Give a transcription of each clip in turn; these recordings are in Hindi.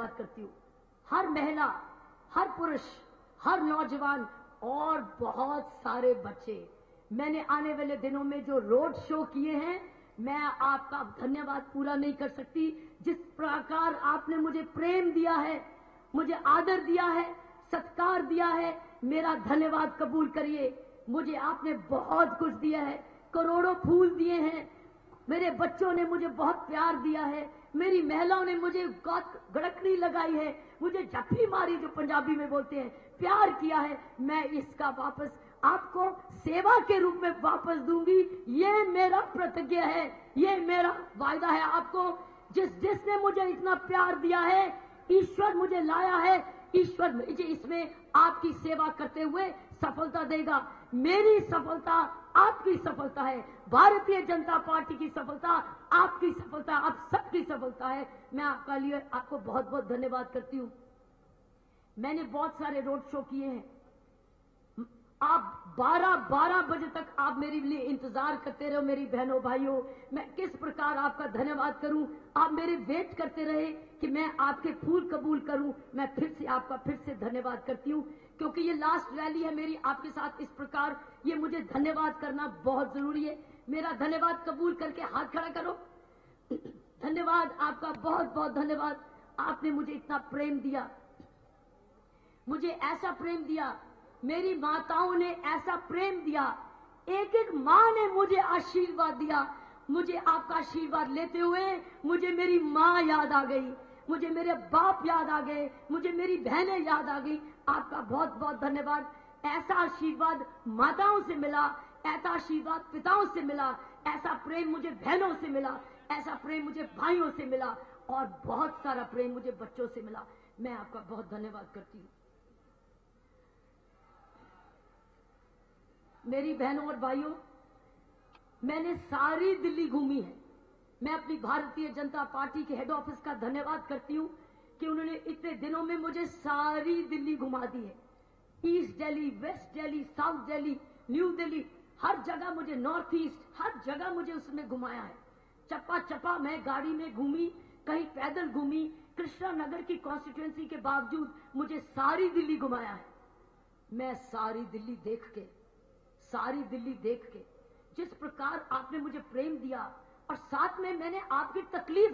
धन्यवाद करती हूँ। हर महिला, हर पुरुष, हर नौजवान और बहुत सारे बच्चे, मैंने आने वाले दिनों में जो रोड शो किए हैं, मैं आपका धन्यवाद पूरा नहीं कर सकती। जिस प्रकार आपने मुझे प्रेम दिया है, मुझे आदर दिया है, सत्कार दिया है, मेरा धन्यवाद कबूल करिए। मुझे आपने बहुत कुछ दिया है, करोड़ों फूल दिए हैं, मेरे बच्चों ने मुझे बहुत प्यार दिया है, मेरी महिलाओं ने मुझे गड़कड़ी लगाई है, मुझे जफ्फी मारी जो पंजाबी में बोलते हैं, प्यार किया है। मैं इसका वापस आपको सेवा के रूप में वापस दूंगी। ये मेरा प्रतिज्ञा है, ये मेरा वायदा है आपको। जिसने मुझे इतना प्यार दिया है, ईश्वर मुझे लाया है, ईश्वर मुझे इसमें आपकी सेवा करते हुए सफलता देगा। मेरी सफलता आपकी सफलता है, भारतीय जनता पार्टी की सफलता आपकी सफलता, आप सबकी सफलता है। मैं आपका लिए आपको बहुत बहुत धन्यवाद करती हूं। मैंने बहुत सारे रोड शो किए हैं। आप 12 बजे तक आप मेरे लिए इंतजार करते रहो मेरी बहनों भाइयों। मैं किस प्रकार आपका धन्यवाद करूं, आप मेरे वेट करते रहे कि मैं आपके फूल कबूल करूं। मैं फिर से आपका फिर से धन्यवाद करती हूं, क्योंकि ये लास्ट रैली है मेरी आपके साथ। इस प्रकार ये मुझे धन्यवाद करना बहुत जरूरी है। मेरा धन्यवाद कबूल करके हाथ खड़ा करो। धन्यवाद आपका, बहुत बहुत धन्यवाद। आपने मुझे इतना प्रेम दिया, मुझे ऐसा प्रेम दिया, मेरी माताओं ने ऐसा प्रेम दिया, एक एक मां ने मुझे आशीर्वाद दिया। मुझे आपका आशीर्वाद लेते हुए मुझे मेरी मां याद आ गई, मुझे मेरे बाप याद आ गए, मुझे मेरी बहनें याद आ गई। आपका बहुत बहुत धन्यवाद। ऐसा आशीर्वाद माताओं से मिला, ऐसा आशीर्वाद पिताओं से मिला, ऐसा प्रेम मुझे बहनों से मिला, ऐसा प्रेम मुझे भाइयों से मिला, और बहुत सारा प्रेम मुझे बच्चों से मिला। मैं आपका बहुत धन्यवाद करती हूँ। मेरी बहनों और भाइयों, मैंने सारी दिल्ली घूमी है। मैं अपनी भारतीय जनता पार्टी के हेड ऑफिस का धन्यवाद करती हूं कि उन्होंने इतने दिनों में मुझे सारी दिल्ली घुमा दी है। East Delhi, west Delhi, south Delhi, New Delhi, हर जगह मुझे, नॉर्थ ईस्ट, हर जगह मुझे उसने घुमाया है। चप्पा चप्पा मैं गाड़ी में घूमी, कहीं पैदल घूमी। कृष्णा नगर की कॉन्स्टिट्यूएंसी के बावजूद मुझे सारी दिल्ली घुमाया है। मैं सारी दिल्ली देख के जिस प्रकार आपने मुझे प्रेम दिया, और साथ में मैंने आपकी तकलीफ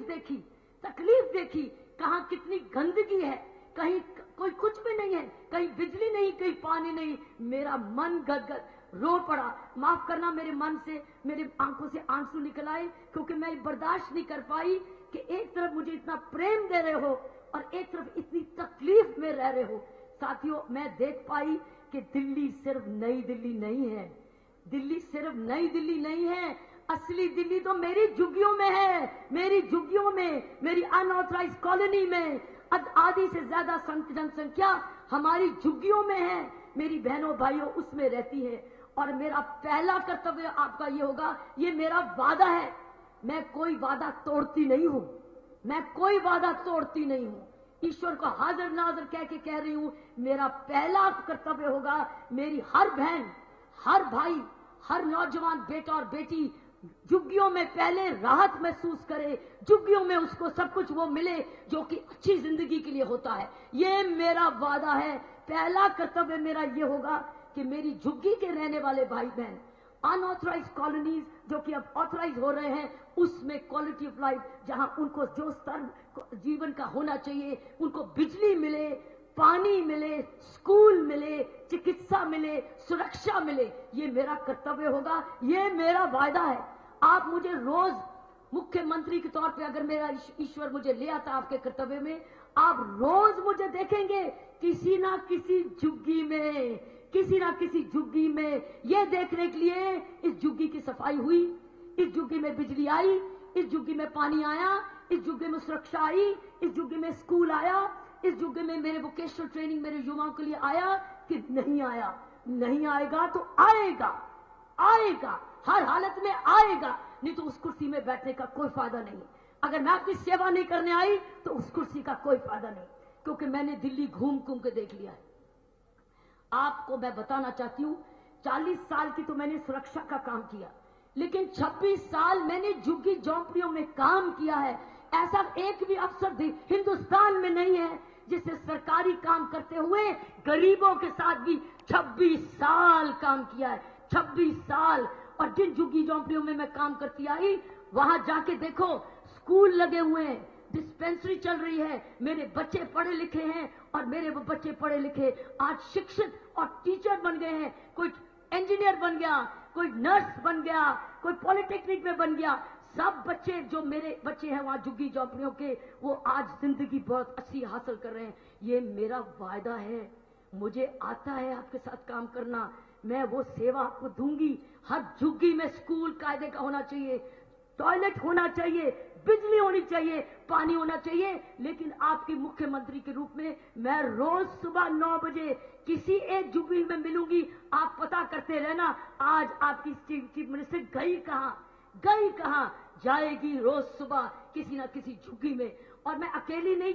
देखी, कहां कितनी गंदगी है, कहीं कोई कुछ भी नहीं है, कहीं बिजली नहीं, कहीं पानी नहीं। मेरा मन गदगद रो पड़ा। माफ करना, मेरे मन से, मेरे आंखों से आंसू निकल आए, क्योंकि मैं बर्दाश्त नहीं कर पाई कि एक तरफ मुझे इतना प्रेम दे रहे हो और एक तरफ इतनी तकलीफ में रह रहे हो। साथियों, मैं देख पाई कि दिल्ली सिर्फ नई दिल्ली नहीं है, दिल्ली सिर्फ नई दिल्ली नहीं है, असली दिल्ली तो मेरी झुग्गियों में है, मेरी झुग्गियों में, मेरी अनऑथराइज कॉलोनी में आधी से ज्यादा जनसंख्या हमारी झुग्गियों में है। मेरी बहनों भाइयों उसमें रहती है। और मेरा पहला कर्तव्य आपका ये होगा, ये मेरा वादा है, मैं कोई वादा तोड़ती नहीं हूं, मैं कोई वादा तोड़ती नहीं हूं। ईश्वर को हाजिर नाजिर कह के कह रही हूं, मेरा पहला कर्तव्य होगा, मेरी हर बहन, हर भाई, हर नौजवान बेटा और बेटी झुग्गियों में पहले राहत महसूस करे, झुग्गियों में उसको सब कुछ वो मिले जो कि अच्छी जिंदगी के लिए होता है। ये मेरा वादा है। पहला कर्तव्य मेरा ये होगा कि मेरी झुग्गी के रहने वाले भाई बहन, अनऑथराइज कॉलोनीज जो कि अब ऑथराइज हो रहे हैं, उसमें क्वालिटी ऑफ लाइफ, जहां उनको जो स्तर जीवन का होना चाहिए, उनको बिजली मिले, पानी मिले, स्कूल मिले, चिकित्सा मिले, सुरक्षा मिले, ये मेरा कर्तव्य होगा, ये मेरा वायदा है। आप मुझे रोज मुख्यमंत्री के तौर पे, अगर मेरा ईश्वर मुझे ले आता आपके कर्तव्य में, आप रोज मुझे देखेंगे किसी ना किसी झुग्गी में, किसी ना किसी झुग्गी में, ये देखने के लिए इस झुग्गी की सफाई हुई, इस झुग्गी में बिजली आई, इस झुग्गी में पानी आया, इस झुग्गी में सुरक्षा आई, इस झुग्गी में स्कूल आया, इस युग में मेरे वोकेशनल ट्रेनिंग मेरे युवाओं के लिए आया कि नहीं आया। नहीं आएगा तो आएगा, आएगा, हर हालत में आएगा, नहीं तो उस कुर्सी में बैठने का कोई फायदा नहीं। अगर मैं आपकी सेवा नहीं करने आई तो उस कुर्सी का कोई फायदा नहीं, क्योंकि मैंने दिल्ली घूम घूम के देख लिया है। आपको मैं बताना चाहती हूं, 40 साल की तो मैंने सुरक्षा का काम किया, लेकिन 26 साल मैंने झुग्गी झोंपड़ियों में काम किया है। ऐसा एक भी अफसर भी हिंदुस्तान में नहीं है जिसने सरकारी काम करते हुए गरीबों के साथ भी 26 साल काम किया है। 26 साल। और जिन झुग्गी झोंपड़ियों में मैं काम करती आई, वहां जाके देखो, स्कूल लगे हुए हैं, डिस्पेंसरी चल रही है, मेरे बच्चे पढ़े लिखे हैं और मेरे वो बच्चे पढ़े लिखे आज शिक्षित और टीचर बन गए हैं। कोई इंजीनियर बन गया, कोई नर्स बन गया, कोई पॉलिटेक्निक में बन गया। सब बच्चे जो मेरे बच्चे हैं वहां झुग्गी झोंपड़ियों के, वो आज जिंदगी बहुत अच्छी हासिल कर रहे हैं। ये मेरा वायदा है। मुझे आता है आपके साथ काम करना, मैं वो सेवा आपको दूंगी। हर झुग्गी में स्कूल कायदे का होना चाहिए, टॉयलेट होना चाहिए, बिजली होनी चाहिए, पानी होना चाहिए। लेकिन आपके मुख्यमंत्री के रूप में मैं रोज सुबह 9 बजे किसी एक झुग्गी में मिलूंगी। आप पता करते रहना आज आपकी चीफ मिनिस्टर गई कहां जाएगी। रोज सुबह किसी ना किसी झुग्गी में। और मैं अकेली नहीं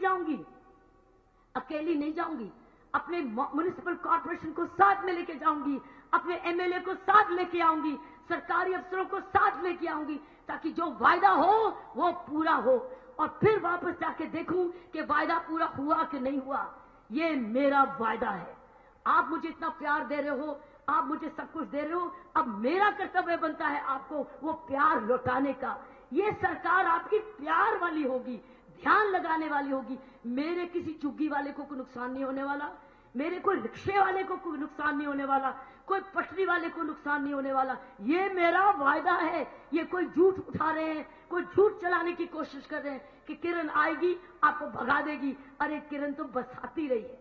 जाऊंगी, अपने म्युनिसिपल कॉर्पोरेशन को साथ में लेके जाऊंगी, अपने एमएलए को साथ लेके आऊंगी, सरकारी अफसरों को साथ लेके आऊंगी, ताकि जो वायदा हो वो पूरा हो। और फिर वापस जाके देखूं कि वायदा पूरा हुआ कि नहीं हुआ। ये मेरा वायदा है। आप मुझे इतना प्यार दे रहे हो, आप मुझे सब कुछ दे रहे हो, अब मेरा कर्तव्य बनता है आपको वो प्यार लौटाने का। ये सरकार आपकी प्यार वाली होगी, ध्यान लगाने वाली होगी। मेरे किसी झुग्गी वाले को कोई नुकसान नहीं होने वाला, मेरे कोई रिक्शे वाले को कोई नुकसान नहीं होने वाला, कोई पटरी वाले को नुकसान नहीं होने वाला। ये मेरा वायदा है। ये कोई झूठ उठा रहे हैं, कोई झूठ चलाने की कोशिश कर रहे हैं कि किरण आएगी आपको भगा देगी। अरे किरण तो बसाती रही है,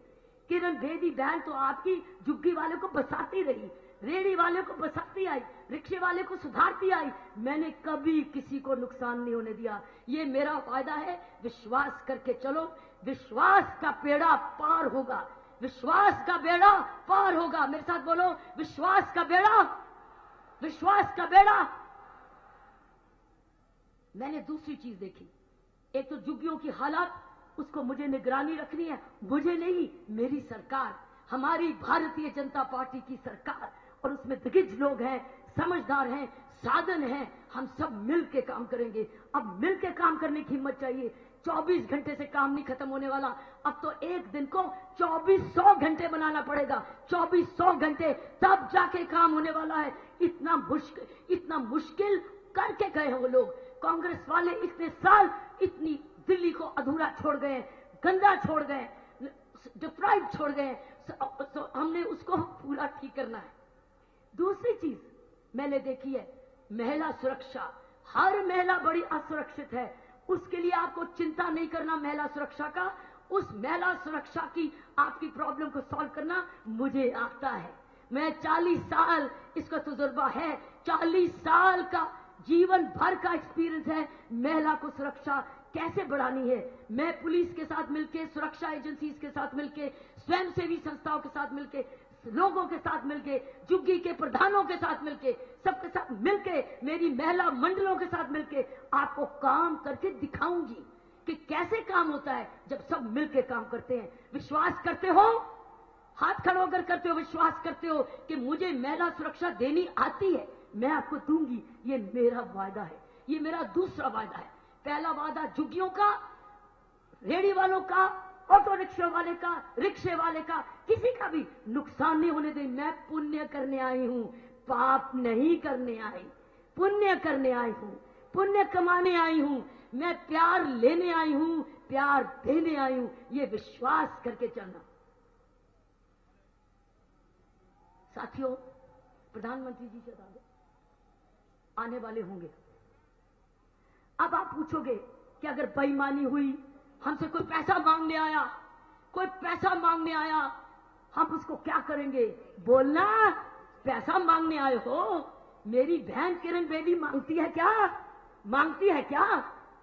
किरण बेदी बहन तो आपकी झुग्गी वाले को बसाती रही, रेडी वाले को बसाती आई, रिक्शे वाले को सुधारती आई। मैंने कभी किसी को नुकसान नहीं होने दिया। ये मेरा वायदा है। विश्वास करके चलो, विश्वास का बेड़ा पार होगा, विश्वास का बेड़ा पार होगा। मेरे साथ बोलो, विश्वास का बेड़ा, विश्वास का बेड़ा। मैंने दूसरी चीज देखी, एक तो झुग्गियों की हालत, उसको मुझे निगरानी रखनी है। मुझे नहीं, मेरी सरकार, हमारी भारतीय जनता पार्टी की सरकार, और उसमें दिग्गज लोग हैं, समझदार हैं, साधन हैं। हम सब मिल के काम करेंगे। अब मिल के काम करने की हिम्मत चाहिए। 24 घंटे से काम नहीं खत्म होने वाला। अब तो एक दिन को 2400 घंटे बनाना पड़ेगा। 2400 घंटे, तब जाके काम होने वाला है। इतना मुश्किल करके गए हैं वो लोग। कांग्रेस वाले इतने साल इतनी दिल्ली को अधूरा छोड़ गए, गंदा छोड़ गए, डिप्राइव छोड़ गए। हमने उसको पूरा ठीक करना है। दूसरी चीज मैंने देखी है, महिला सुरक्षा। हर महिला बड़ी असुरक्षित है, उसके लिए आपको चिंता नहीं करना महिला सुरक्षा का। उस महिला सुरक्षा की आपकी प्रॉब्लम को सॉल्व करना मुझे आता है। मैं 40 साल, इसका तजुर्बा है, 40 साल का जीवन भर का एक्सपीरियंस है महिला को सुरक्षा कैसे बढ़ानी है। मैं पुलिस के साथ मिलके, सुरक्षा एजेंसीज के साथ मिलके, स्वयंसेवी संस्थाओं के साथ मिलके, लोगों के साथ मिलके, झुग्गी के प्रधानों के साथ मिलके, सबके साथ मिलके, मेरी महिला मंडलों के साथ मिलके आपको काम करके दिखाऊंगी कि कैसे काम होता है जब सब मिलके काम करते हैं। विश्वास करते हो, हाथ खड़ा होकर करते हो, विश्वास करते हो कि मुझे महिला सुरक्षा देनी आती है, मैं आपको दूंगी। ये मेरा वायदा है, ये मेरा दूसरा वायदा है। पहला वादा झुग्गियों का, रेडी वालों का, ऑटो रिक्शा वाले का, रिक्शे वाले का, किसी का भी नुकसान नहीं होने दें। मैं पुण्य करने आई हूं, पाप नहीं करने आई, पुण्य करने आई हूं, पुण्य कमाने आई हूं। मैं प्यार लेने आई हूं, प्यार देने आई हूं। ये विश्वास करके चलना। साथियों, प्रधानमंत्री जी से आने वाले होंगे। अब आप पूछोगे कि अगर बेईमानी हुई, हमसे कोई पैसा मांगने आया, कोई पैसा मांगने आया, हम उसको क्या करेंगे? बोलना, पैसा मांगने आए हो, मेरी बहन किरण बेदी मांगती है क्या? मांगती है क्या?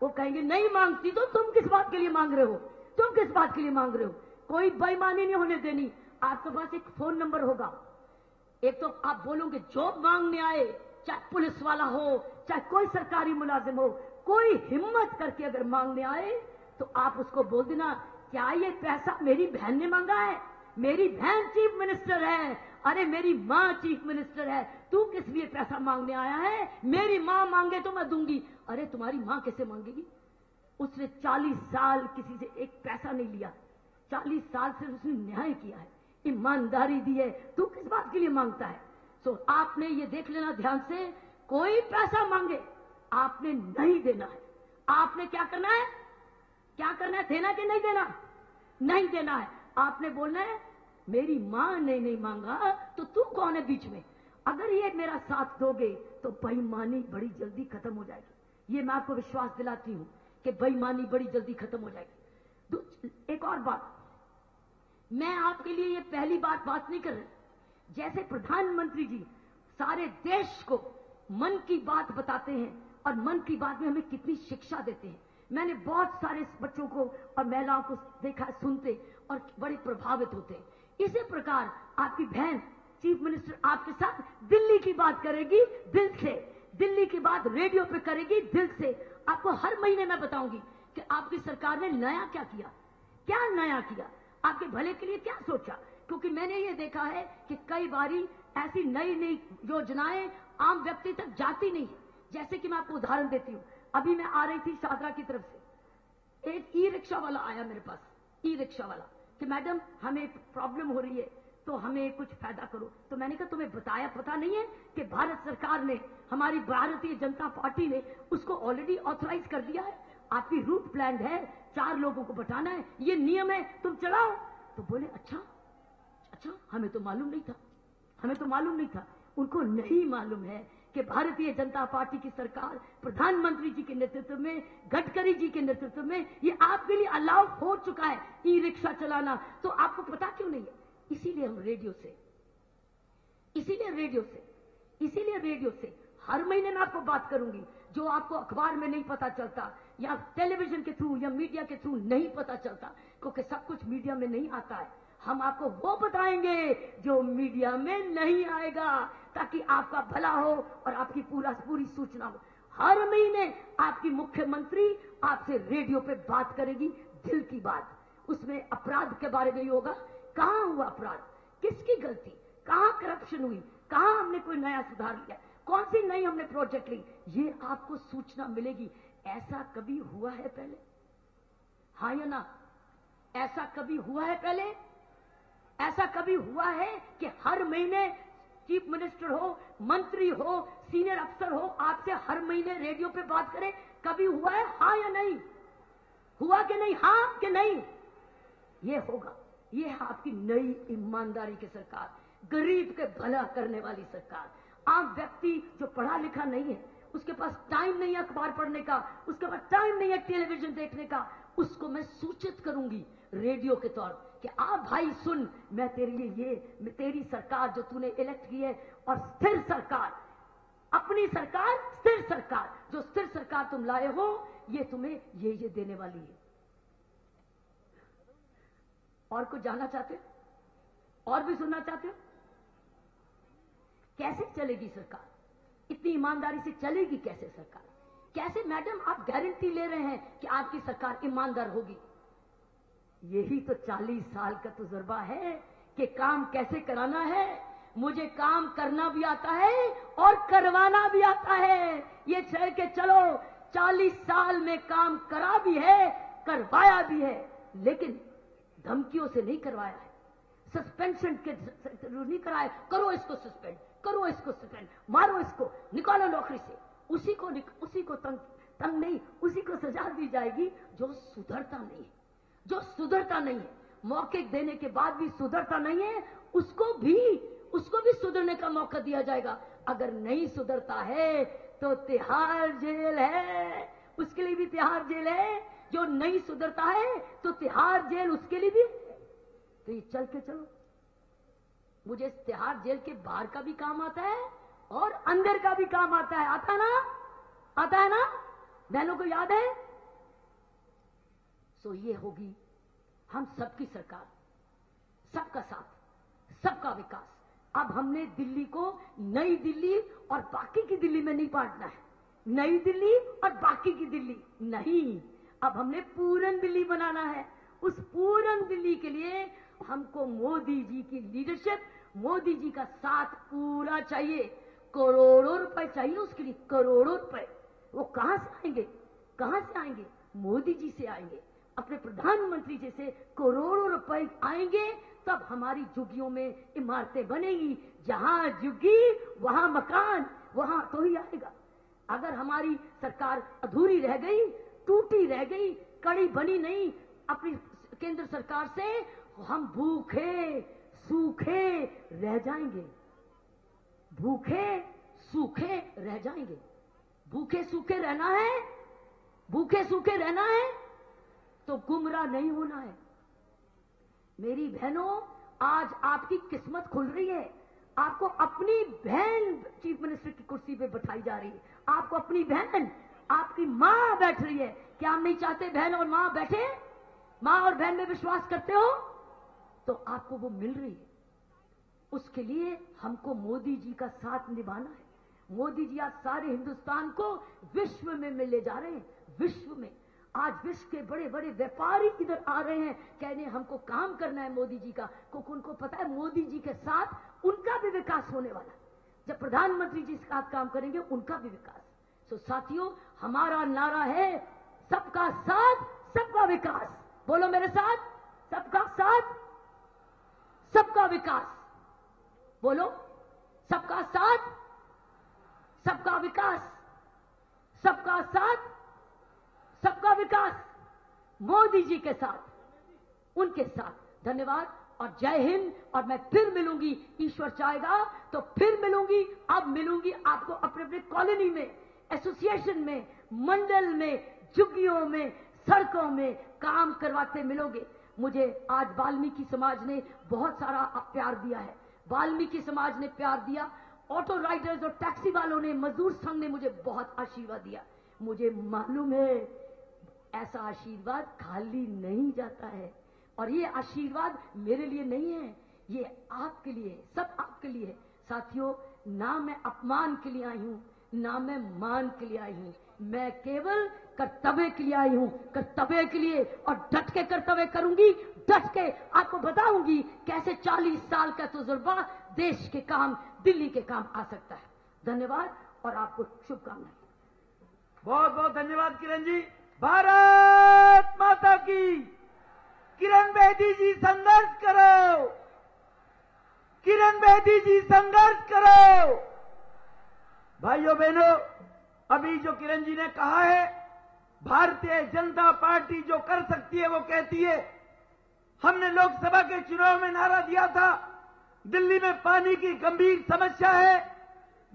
वो कहेंगे नहीं मांगती, तो तुम किस बात के लिए मांग रहे हो? तुम किस बात के लिए मांग रहे हो? कोई बेईमानी नहीं होने देनी। आपके पास एक फोन नंबर होगा। एक तो आप बोलोगे जो मांगने आए, चाहे पुलिस वाला हो, चाहे कोई सरकारी मुलाजिम हो, कोई हिम्मत करके अगर मांगने आए तो आप उसको बोल देना, क्या ये पैसा मेरी बहन ने मांगा है? मेरी बहन चीफ मिनिस्टर है। अरे मेरी माँ चीफ मिनिस्टर है, तू किस लिए पैसा मांगने आया है? मेरी माँ मांगे तो मैं दूंगी। अरे तुम्हारी माँ कैसे मांगेगी? उसने 40 साल किसी से एक पैसा नहीं लिया, 40 साल से उसने न्याय किया है, ईमानदारी दी है। तू किस बात के लिए मांगता है? सो आपने ये देख लेना ध्यान से, कोई पैसा मांगे आपने नहीं देना है। आपने क्या करना है? क्या करना है? देना कि नहीं देना? नहीं देना है। आपने बोलना है मेरी मां ने नहीं मांगा तो तू कौन है बीच में? अगर ये मेरा साथ दोगे तो बेईमानी बड़ी जल्दी खत्म हो जाएगी। ये मैं आपको विश्वास दिलाती हूं कि बेईमानी बड़ी जल्दी खत्म हो जाएगी। एक और बात, मैं आपके लिए ये पहली बात नहीं कर रही। जैसे प्रधानमंत्री जी सारे देश को मन की बात बताते हैं और मन की बात में हमें कितनी शिक्षा देते हैं। मैंने बहुत सारे बच्चों को और महिलाओं को देखा, सुनते और बड़े प्रभावित होते हैं। इसी प्रकार आपकी बहन चीफ मिनिस्टर आपके साथ दिल्ली की बात करेगी दिल से, दिल्ली की बात रेडियो पे करेगी दिल से। आपको हर महीने मैं बताऊंगी कि आपकी सरकार ने नया क्या किया, क्या नया किया, आपके भले के लिए क्या सोचा। क्योंकि मैंने ये देखा है कि कई बारी ऐसी नई नई योजनाएं आम व्यक्ति तक जाती नहीं है। जैसे कि मैं आपको उदाहरण देती हूँ, अभी मैं आ रही थी शादरा की तरफ से, एक ई रिक्शा वाला आया मेरे पास, ई रिक्शा वाला, कि मैडम हमें प्रॉब्लम हो रही है तो हमें कुछ फायदा करो। तो मैंने कहा तुम्हें पता नहीं है कि भारत सरकार ने, हमारी भारतीय जनता पार्टी ने उसको ऑलरेडी ऑथराइज कर दिया है। आपकी रूट प्लान है, 4 लोगों को बैठाना है, ये नियम है, तुम चलाओ। तो बोले अच्छा, हमें तो मालूम नहीं था, हमें तो मालूम नहीं था। उनको नहीं मालूम है कि भारतीय जनता पार्टी की सरकार प्रधानमंत्री जी के नेतृत्व में, गडकरी जी के नेतृत्व में ये आपके लिए अलाउ हो चुका है ई रिक्शा चलाना। तो आपको पता क्यों नहीं है? इसीलिए हम रेडियो से हर महीने मैं आपको बात करूंगी जो आपको अखबार में नहीं पता चलता या टेलीविजन के थ्रू या मीडिया के थ्रू नहीं पता चलता, क्योंकि सब कुछ मीडिया में नहीं आता है। हम आपको वो बताएंगे जो मीडिया में नहीं आएगा, ताकि आपका भला हो और आपकी पूरी सूचना हो। हर महीने आपकी मुख्यमंत्री आपसे रेडियो पे बात करेगी, दिल की बात। उसमें अपराध के बारे में ही होगा, कहां हुआ अपराध, किसकी गलती, कहां करप्शन हुई, कहां हमने कोई नया सुधार लिया, कौन सी नई हमने प्रोजेक्ट ली, ये आपको सूचना मिलेगी। ऐसा कभी हुआ है पहले? हाँ या ना? ऐसा कभी हुआ है पहले? ऐसा कभी हुआ है कि हर महीने चीफ मिनिस्टर हो, मंत्री हो, सीनियर अफसर हो, आपसे हर महीने रेडियो पे बात करे? कभी हुआ है? हाँ या नहीं? हुआ कि नहीं? हाँ कि नहीं? ये होगा। ये है आपकी नई ईमानदारी की सरकार, गरीब के भला करने वाली सरकार। आम व्यक्ति जो पढ़ा लिखा नहीं है, उसके पास टाइम नहीं है अखबार पढ़ने का, उसके पास टाइम नहीं है टेलीविजन देखने का, उसको मैं सूचित करूंगी रेडियो के तौर कि आप भाई सुन, मैं तेरे लिए ये तेरी सरकार जो तूने इलेक्ट की है, और स्थिर सरकार, अपनी सरकार, स्थिर सरकार, जो स्थिर सरकार तुम लाए हो, ये तुम्हें ये देने वाली है। और कुछ जानना चाहते हो? और भी सुनना चाहते हो? कैसे चलेगी सरकार? इतनी ईमानदारी से चलेगी कैसे सरकार? कैसे मैडम आप गारंटी ले रहे हैं कि आपकी सरकार ईमानदार होगी? यही तो 40 साल का तजुर्बा है कि काम कैसे कराना है। मुझे काम करना भी आता है और करवाना भी आता है। ये चल के चलो 40 साल में काम करा भी है, करवाया भी है, लेकिन धमकियों से नहीं करवाया है, सस्पेंशन के नहीं कराया। करो इसको सस्पेंड, करो इसको सस्पेंड, मारो इसको, निकालो नौकरी से। उसी को तंग नहीं, उसी को सजा दी जाएगी जो सुधरता नहीं है, जो सुधरता नहीं है, मौके देने के बाद भी सुधरता नहीं है, उसको भी सुधरने का मौका दिया जाएगा। अगर नहीं सुधरता है तो तिहाड़ जेल है, उसके लिए भी तिहाड़ जेल है। जो नहीं सुधरता है तो तिहाड़ जेल उसके लिए भी। तो ये चल के चलो, मुझे तिहाड़ जेल के बाहर का भी काम आता है और अंदर का भी काम आता है। आता है ना? बहनों को याद है? सो ये होगी हम सबकी सरकार, सबका साथ, सबका विकास। अब हमने दिल्ली को नई दिल्ली और बाकी की दिल्ली में नहीं बांटना है। नई दिल्ली और बाकी की दिल्ली नहीं, अब हमने पूरन दिल्ली बनाना है। उस पूरन दिल्ली के लिए हमको मोदी जी की लीडरशिप, मोदी जी का साथ पूरा चाहिए। करोड़ों रुपए चाहिए उसके लिए, करोड़ों रुपए। वो कहां से आएंगे? मोदी जी से आएंगे, अपने प्रधानमंत्री जी से करोड़ों रुपए आएंगे, तब हमारी झुग्गियों में इमारतें बनेगी। जहां झुग्गी वहां मकान, वहां तो ही आएगा। अगर हमारी सरकार अधूरी रह गई, टूटी रह गई, कड़ी बनी नहीं अपनी केंद्र सरकार से, हम भूखे सूखे रह जाएंगे, भूखे सूखे रह जाएंगे। भूखे सूखे रहना है, भूखे सूखे रहना है तो गुमराह नहीं होना है। मेरी बहनों, आज आपकी किस्मत खुल रही है। आपको अपनी बहन चीफ मिनिस्टर की कुर्सी पे बैठाई जा रही है। आपको अपनी बहन, आपकी मां बैठ रही है। क्या हम नहीं चाहते बहन और मां बैठे? मां और बहन में विश्वास करते हो तो आपको वो मिल रही है। उसके लिए हमको मोदी जी का साथ निभाना है। मोदी जी आज सारे हिंदुस्तान को विश्व में ले जा रहे हैं। विश्व में आज विश्व के बड़े बड़े व्यापारी इधर आ रहे हैं, कहने हमको काम करना है मोदी जी का, क्योंकि उनको पता है मोदी जी के साथ उनका भी विकास होने वाला है। जब प्रधानमंत्री जी इसका काम करेंगे, उनका भी विकास। तो साथियों, हमारा नारा है सबका साथ सबका विकास। बोलो मेरे साथ, सबका साथ सबका विकास। बोलो, सबका साथ सबका विकास, सबका साथ सबका विकास। मोदी जी के साथ, उनके साथ। धन्यवाद और जय हिंद। और मैं फिर मिलूंगी, ईश्वर चाहेगा तो फिर मिलूंगी। अब मिलूंगी आपको अपने अपने कॉलोनी में, एसोसिएशन में, मंडल में, झुग्गियों में, सड़कों में काम करवाते मिलोगे। मुझे आज वाल्मीकि समाज ने बहुत सारा प्यार दिया है। वाल्मीकि समाज ने प्यार दिया, ऑटो राइडर्स और टैक्सी वालों ने, मजदूर संघ ने मुझे बहुत आशीर्वाद दिया। मुझे मालूम है ऐसा आशीर्वाद खाली नहीं जाता है। और ये आशीर्वाद मेरे लिए नहीं है, ये आपके लिए है, सब आपके लिए है। साथियों, ना मैं अपमान के लिए आई हूं, ना मैं मान के लिए आई हूं। मैं केवल कर्तव्य के लिए आई हूं, कर्तव्य के लिए। और डट के कर्तव्य करूंगी, डट के आपको बताऊंगी कैसे 40 साल का तजुर्बा देश के काम, दिल्ली के काम आ सकता है। धन्यवाद और आपको शुभकामनाएं। बहुत बहुत धन्यवाद किरण जी। भारत माता की। किरण बेदी जी संघर्ष करो, किरण बेदी जी संघर्ष करो। भाइयों बहनों, अभी जो किरण जी ने कहा है, भारतीय जनता पार्टी जो कर सकती है वो कहती है। हमने लोकसभा के चुनाव में नारा दिया था, दिल्ली में पानी की गंभीर समस्या है,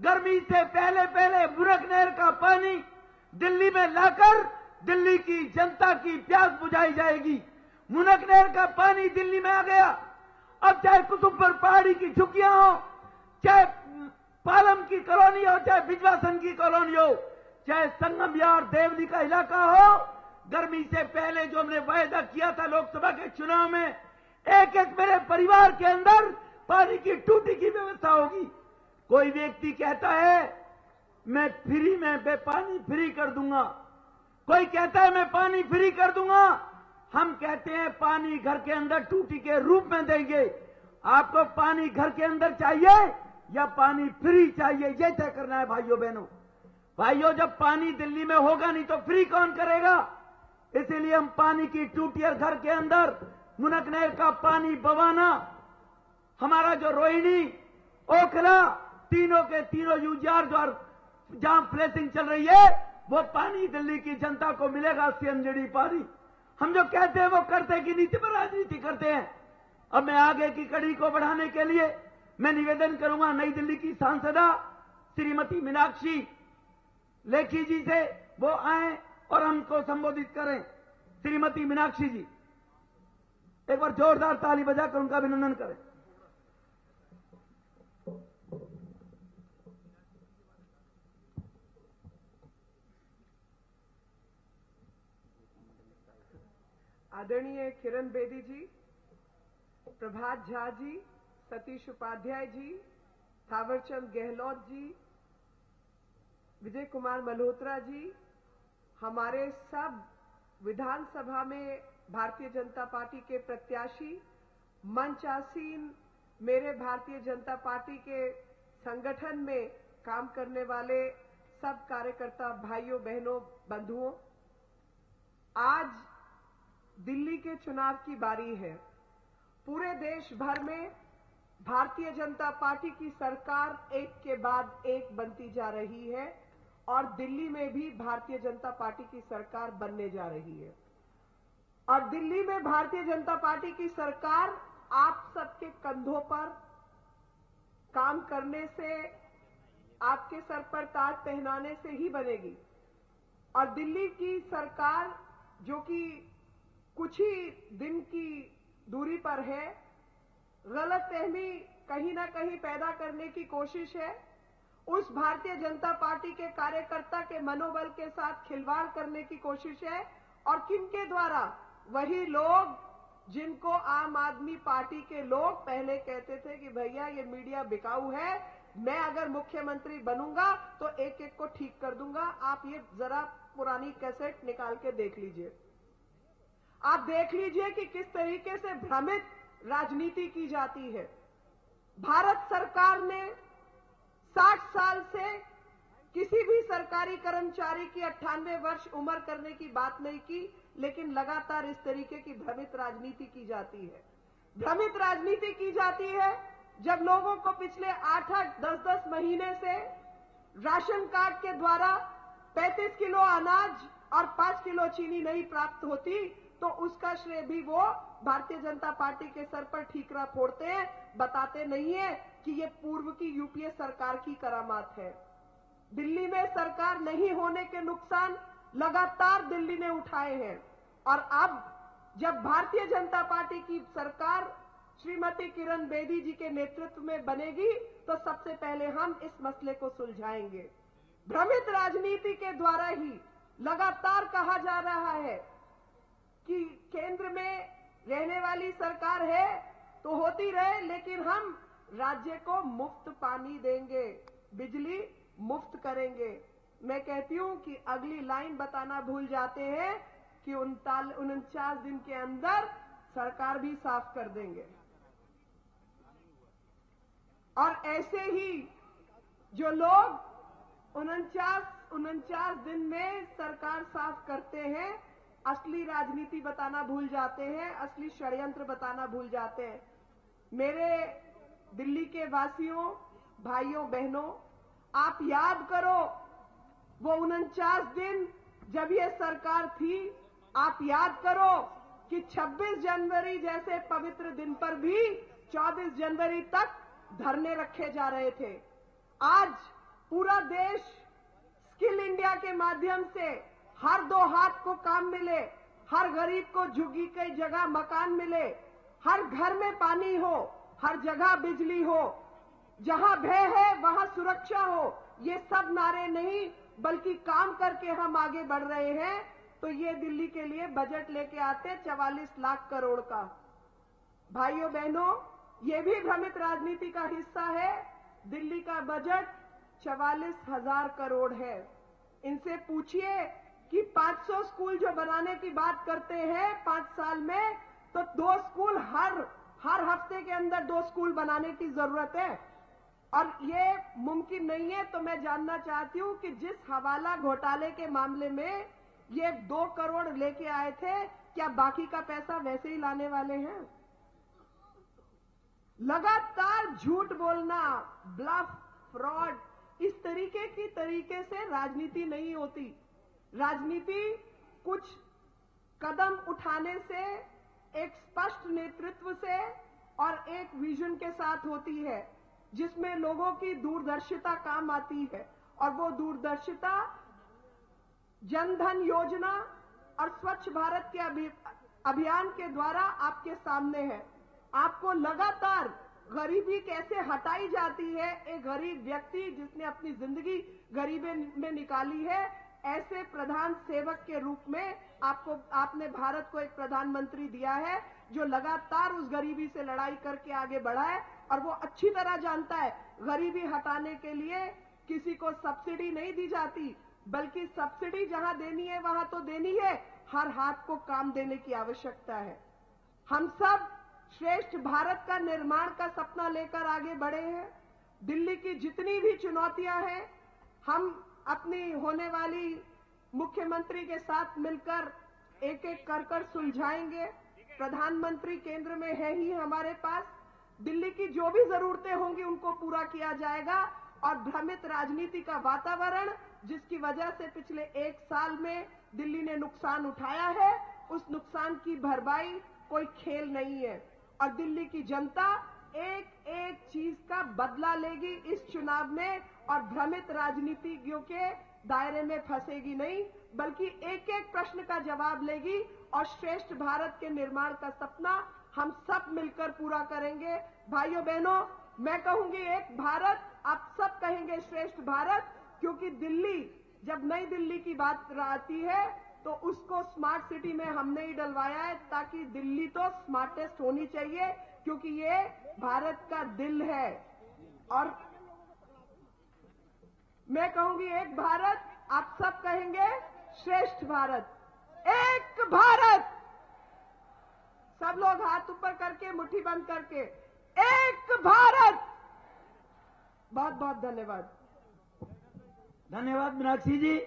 गर्मी से पहले पहले बुरक नहर का पानी दिल्ली में लाकर दिल्ली की जनता की प्यास बुझाई जाएगी। मुनक नहर का पानी दिल्ली में आ गया। अब चाहे कुतुबपुर पहाड़ी की झुग्गियां हो, चाहे पालम की कॉलोनी हो, चाहे बिजवासन की कॉलोनी हो, चाहे संगम यार देवली का इलाका हो, गर्मी से पहले जो हमने वायदा किया था लोकसभा के चुनाव में, एक एक मेरे परिवार के अंदर पानी की टूटी की व्यवस्था होगी। कोई व्यक्ति कहता है मैं फ्री में पानी फ्री कर दूंगा, कोई कहता है मैं पानी फ्री कर दूंगा। हम कहते हैं पानी घर के अंदर टूटी के रूप में देंगे। आपको पानी घर के अंदर चाहिए या पानी फ्री चाहिए, ये तय करना है भाइयों बहनों। भाइयों, जब पानी दिल्ली में होगा नहीं तो फ्री कौन करेगा? इसीलिए हम पानी की टूटी और घर के अंदर मुनक नहर का पानी बवाना, हमारा जो रोहिणी, ओखला, तीनों के तीनों यूजीआर जहां प्लेसिंग चल रही है, वो पानी दिल्ली की जनता को मिलेगा, सीएमजीडी पानी। हम जो कहते हैं वो करते की नीति पर राजनीति करते हैं। अब मैं आगे की कड़ी को बढ़ाने के लिए मैं निवेदन करूंगा नई दिल्ली की सांसदा श्रीमती मीनाक्षी लेखी जी से, वो आए और हमको संबोधित करें। श्रीमती मीनाक्षी जी, एक बार जोरदार ताली बजाकर उनका अभिनंदन करें। आदरणीय किरण बेदी जी, प्रभात झा जी, सतीश उपाध्याय जी, थावरचंद गहलोत जी, विजय कुमार मल्होत्रा जी, हमारे सब विधानसभा में भारतीय जनता पार्टी के प्रत्याशी, मंच आसीन मेरे भारतीय जनता पार्टी के संगठन में काम करने वाले सब कार्यकर्ता भाइयों बहनों बंधुओं, आज दिल्ली के चुनाव की बारी है। पूरे देश भर में भारतीय जनता पार्टी की सरकार एक के बाद एक बनती जा रही है और दिल्ली में भी भारतीय जनता पार्टी की सरकार बनने जा रही है। और दिल्ली में भारतीय जनता पार्टी की सरकार आप सबके कंधों पर काम करने से, आपके सर पर ताज पहनाने से ही बनेगी। और दिल्ली की सरकार जो कि कुछ ही दिन की दूरी पर है, गलतफहमी कहीं ना कहीं पैदा करने की कोशिश है। उस भारतीय जनता पार्टी के कार्यकर्ता के मनोबल के साथ खिलवाड़ करने की कोशिश है। और किनके द्वारा? वही लोग जिनको आम आदमी पार्टी के लोग पहले कहते थे कि भैया ये मीडिया बिकाऊ है, मैं अगर मुख्यमंत्री बनूंगा तो एक एक को ठीक कर दूंगा। आप ये जरा पुरानी कैसेट निकाल के देख लीजिए। आप देख लीजिए कि किस तरीके से भ्रमित राजनीति की जाती है। भारत सरकार ने 60 साल से किसी भी सरकारी कर्मचारी की 98 वर्ष उम्र करने की बात नहीं की, लेकिन लगातार इस तरीके की भ्रमित राजनीति की जाती है। भ्रमित राजनीति की जाती है जब लोगों को पिछले 8-8, 10-10 महीने से राशन कार्ड के द्वारा 35 किलो अनाज और 5 किलो चीनी नहीं प्राप्त होती, तो उसका श्रेय भी वो भारतीय जनता पार्टी के सर पर ठीकरा फोड़ते हैं। बताते नहीं है कि ये पूर्व की यूपीए सरकार की करामात है। दिल्ली में सरकार नहीं होने के नुकसान लगातार दिल्ली ने उठाए हैं। और अब जब भारतीय जनता पार्टी की सरकार श्रीमती किरण बेदी जी के नेतृत्व में बनेगी तो सबसे पहले हम इस मसले को सुलझाएंगे। भ्रमित राजनीति के द्वारा ही लगातार कहा जा रहा है कि केंद्र में रहने वाली सरकार है तो होती रहे, लेकिन हम राज्य को मुफ्त पानी देंगे, बिजली मुफ्त करेंगे। मैं कहती हूं कि अगली लाइन बताना भूल जाते हैं कि 49 दिन के अंदर सरकार भी साफ कर देंगे। और ऐसे ही जो लोग 49 दिन में सरकार साफ करते हैं, असली राजनीति बताना भूल जाते हैं, असली षड्यंत्र बताना भूल जाते हैं। मेरे दिल्ली के वासियों, भाइयों बहनों, आप याद करो वो 49 दिन जब ये सरकार थी। आप याद करो कि 26 जनवरी जैसे पवित्र दिन पर भी 24 जनवरी तक धरने रखे जा रहे थे। आज पूरा देश स्किल इंडिया के माध्यम से हर 2 हाथ को काम मिले, हर गरीब को झुग्गी की जगह मकान मिले, हर घर में पानी हो, हर जगह बिजली हो, जहां भय है वहां सुरक्षा हो। ये सब नारे नहीं बल्कि काम करके हम आगे बढ़ रहे हैं। तो ये दिल्ली के लिए बजट लेके आते 44 लाख करोड़ का। भाइयों बहनों, ये भी भ्रमित राजनीति का हिस्सा है। दिल्ली का बजट 44,000 करोड़ है। इनसे पूछिए कि 500 स्कूल जो बनाने की बात करते हैं 5 साल में, तो 2 स्कूल हर हफ्ते के अंदर 2 स्कूल बनाने की जरूरत है। और ये मुमकिन नहीं है। तो मैं जानना चाहती हूं कि जिस हवाला घोटाले के मामले में ये 2 करोड़ लेके आए थे, क्या बाकी का पैसा वैसे ही लाने वाले हैं? लगातार झूठ बोलना, ब्लफ, फ्रॉड, इस तरीके से राजनीति नहीं होती। राजनीति कुछ कदम उठाने से, एक स्पष्ट नेतृत्व से और एक विजन के साथ होती है, जिसमें लोगों की दूरदर्शिता काम आती है। और वो दूरदर्शिता जनधन योजना और स्वच्छ भारत के अभियान के द्वारा आपके सामने है। आपको लगातार गरीबी कैसे हटाई जाती है, एक गरीब व्यक्ति जिसने अपनी जिंदगी गरीबी में निकाली है, ऐसे प्रधान सेवक के रूप में आपने भारत को एक प्रधानमंत्री दिया है जो लगातार उस गरीबी से लड़ाई करके आगे बढ़ा है। और वो अच्छी तरह जानता है गरीबी हटाने के लिए किसी को सब्सिडी नहीं दी जाती, बल्कि सब्सिडी जहां देनी है वहां तो देनी है, हर हाथ को काम देने की आवश्यकता है। हम सब श्रेष्ठ भारत का निर्माण का सपना लेकर आगे बढ़े हैं। दिल्ली की जितनी भी चुनौतियां हैं, हम अपनी होने वाली मुख्यमंत्री के साथ मिलकर एक एक कर सुलझाएंगे। प्रधानमंत्री केंद्र में है ही हमारे पास। दिल्ली की जो भी जरूरतें होंगी उनको पूरा किया जाएगा। और भ्रमित राजनीति का वातावरण जिसकी वजह से पिछले 1 साल में दिल्ली ने नुकसान उठाया है, उस नुकसान की भरपाई कोई खेल नहीं है। और दिल्ली की जनता एक एक चीज का बदला लेगी इस चुनाव में और भ्रमित राजनीतिज्ञों के दायरे में फंसेगी नहीं, बल्कि एक एक प्रश्न का जवाब लेगी और श्रेष्ठ भारत के निर्माण का सपना हम सब मिलकर पूरा करेंगे। भाइयों बहनों, मैं कहूंगी एक भारत, आप सब कहेंगे श्रेष्ठ भारत, क्योंकि दिल्ली, जब नई दिल्ली की बात आती है तो उसको स्मार्ट सिटी में हमने ही डलवाया है, ताकि दिल्ली तो स्मार्टेस्ट होनी चाहिए, क्योंकि ये भारत का दिल है। और मैं कहूंगी एक भारत, आप सब कहेंगे श्रेष्ठ भारत। एक भारत, सब लोग हाथ ऊपर करके, मुट्ठी बंद करके, एक भारत। बहुत बहुत धन्यवाद। धन्यवाद मीनाक्षी जी।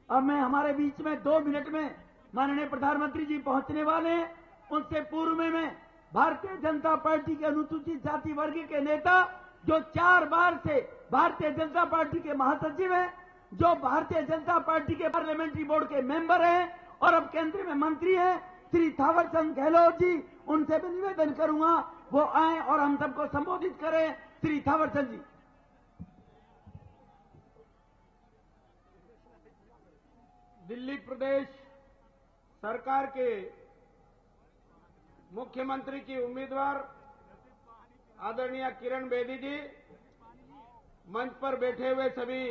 अब मैं हमारे बीच में 2 मिनट में माननीय प्रधानमंत्री जी पहुंचने वाले हैं। उनसे पूर्व में मैं भारतीय जनता पार्टी के अनुसूचित जाति वर्ग के नेता, जो 4 बार से भारतीय जनता पार्टी के महासचिव हैं, जो भारतीय जनता पार्टी के पार्लियामेंट्री बोर्ड के मेंबर हैं और अब केंद्र में मंत्री हैं, श्री थावरचंद गहलोत जी, उनसे भी निवेदन करूंगा वो आए और हम सबको संबोधित करें। श्री थावरचंद जी। दिल्ली प्रदेश सरकार के मुख्यमंत्री की उम्मीदवार आदरणीय किरण बेदी जी, मंच पर बैठे हुए सभी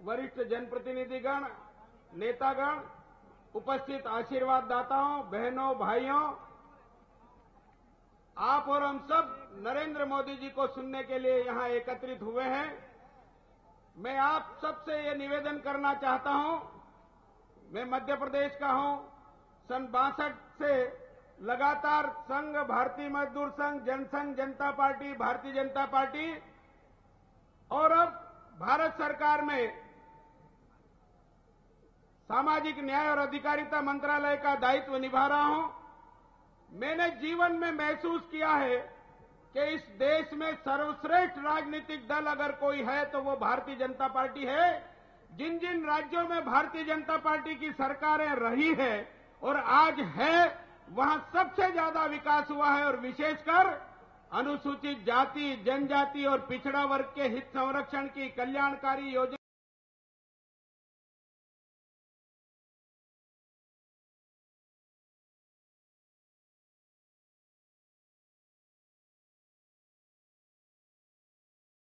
वरिष्ठ जनप्रतिनिधिगण, नेतागण, उपस्थित आशीर्वाद दाताओं, बहनों, भाइयों, आप और हम सब नरेंद्र मोदी जी को सुनने के लिए यहां एकत्रित हुए हैं। मैं आप सबसे ये निवेदन करना चाहता हूं, मैं मध्य प्रदेश का हूं, सन 62 से लगातार संघ, भारतीय मजदूर संघ, जनसंघ, जनता पार्टी, भारतीय जनता पार्टी और अब भारत सरकार में सामाजिक न्याय और अधिकारिता मंत्रालय का दायित्व निभा रहा हूं। मैंने जीवन में महसूस किया है कि इस देश में सर्वश्रेष्ठ राजनीतिक दल अगर कोई है तो वो भारतीय जनता पार्टी है। जिन जिन राज्यों में भारतीय जनता पार्टी की सरकारें रही है और आज है, वहां सबसे ज्यादा विकास हुआ है और विशेषकर अनुसूचित जाति, जनजाति और पिछड़ा वर्ग के हित संरक्षण की कल्याणकारी योजना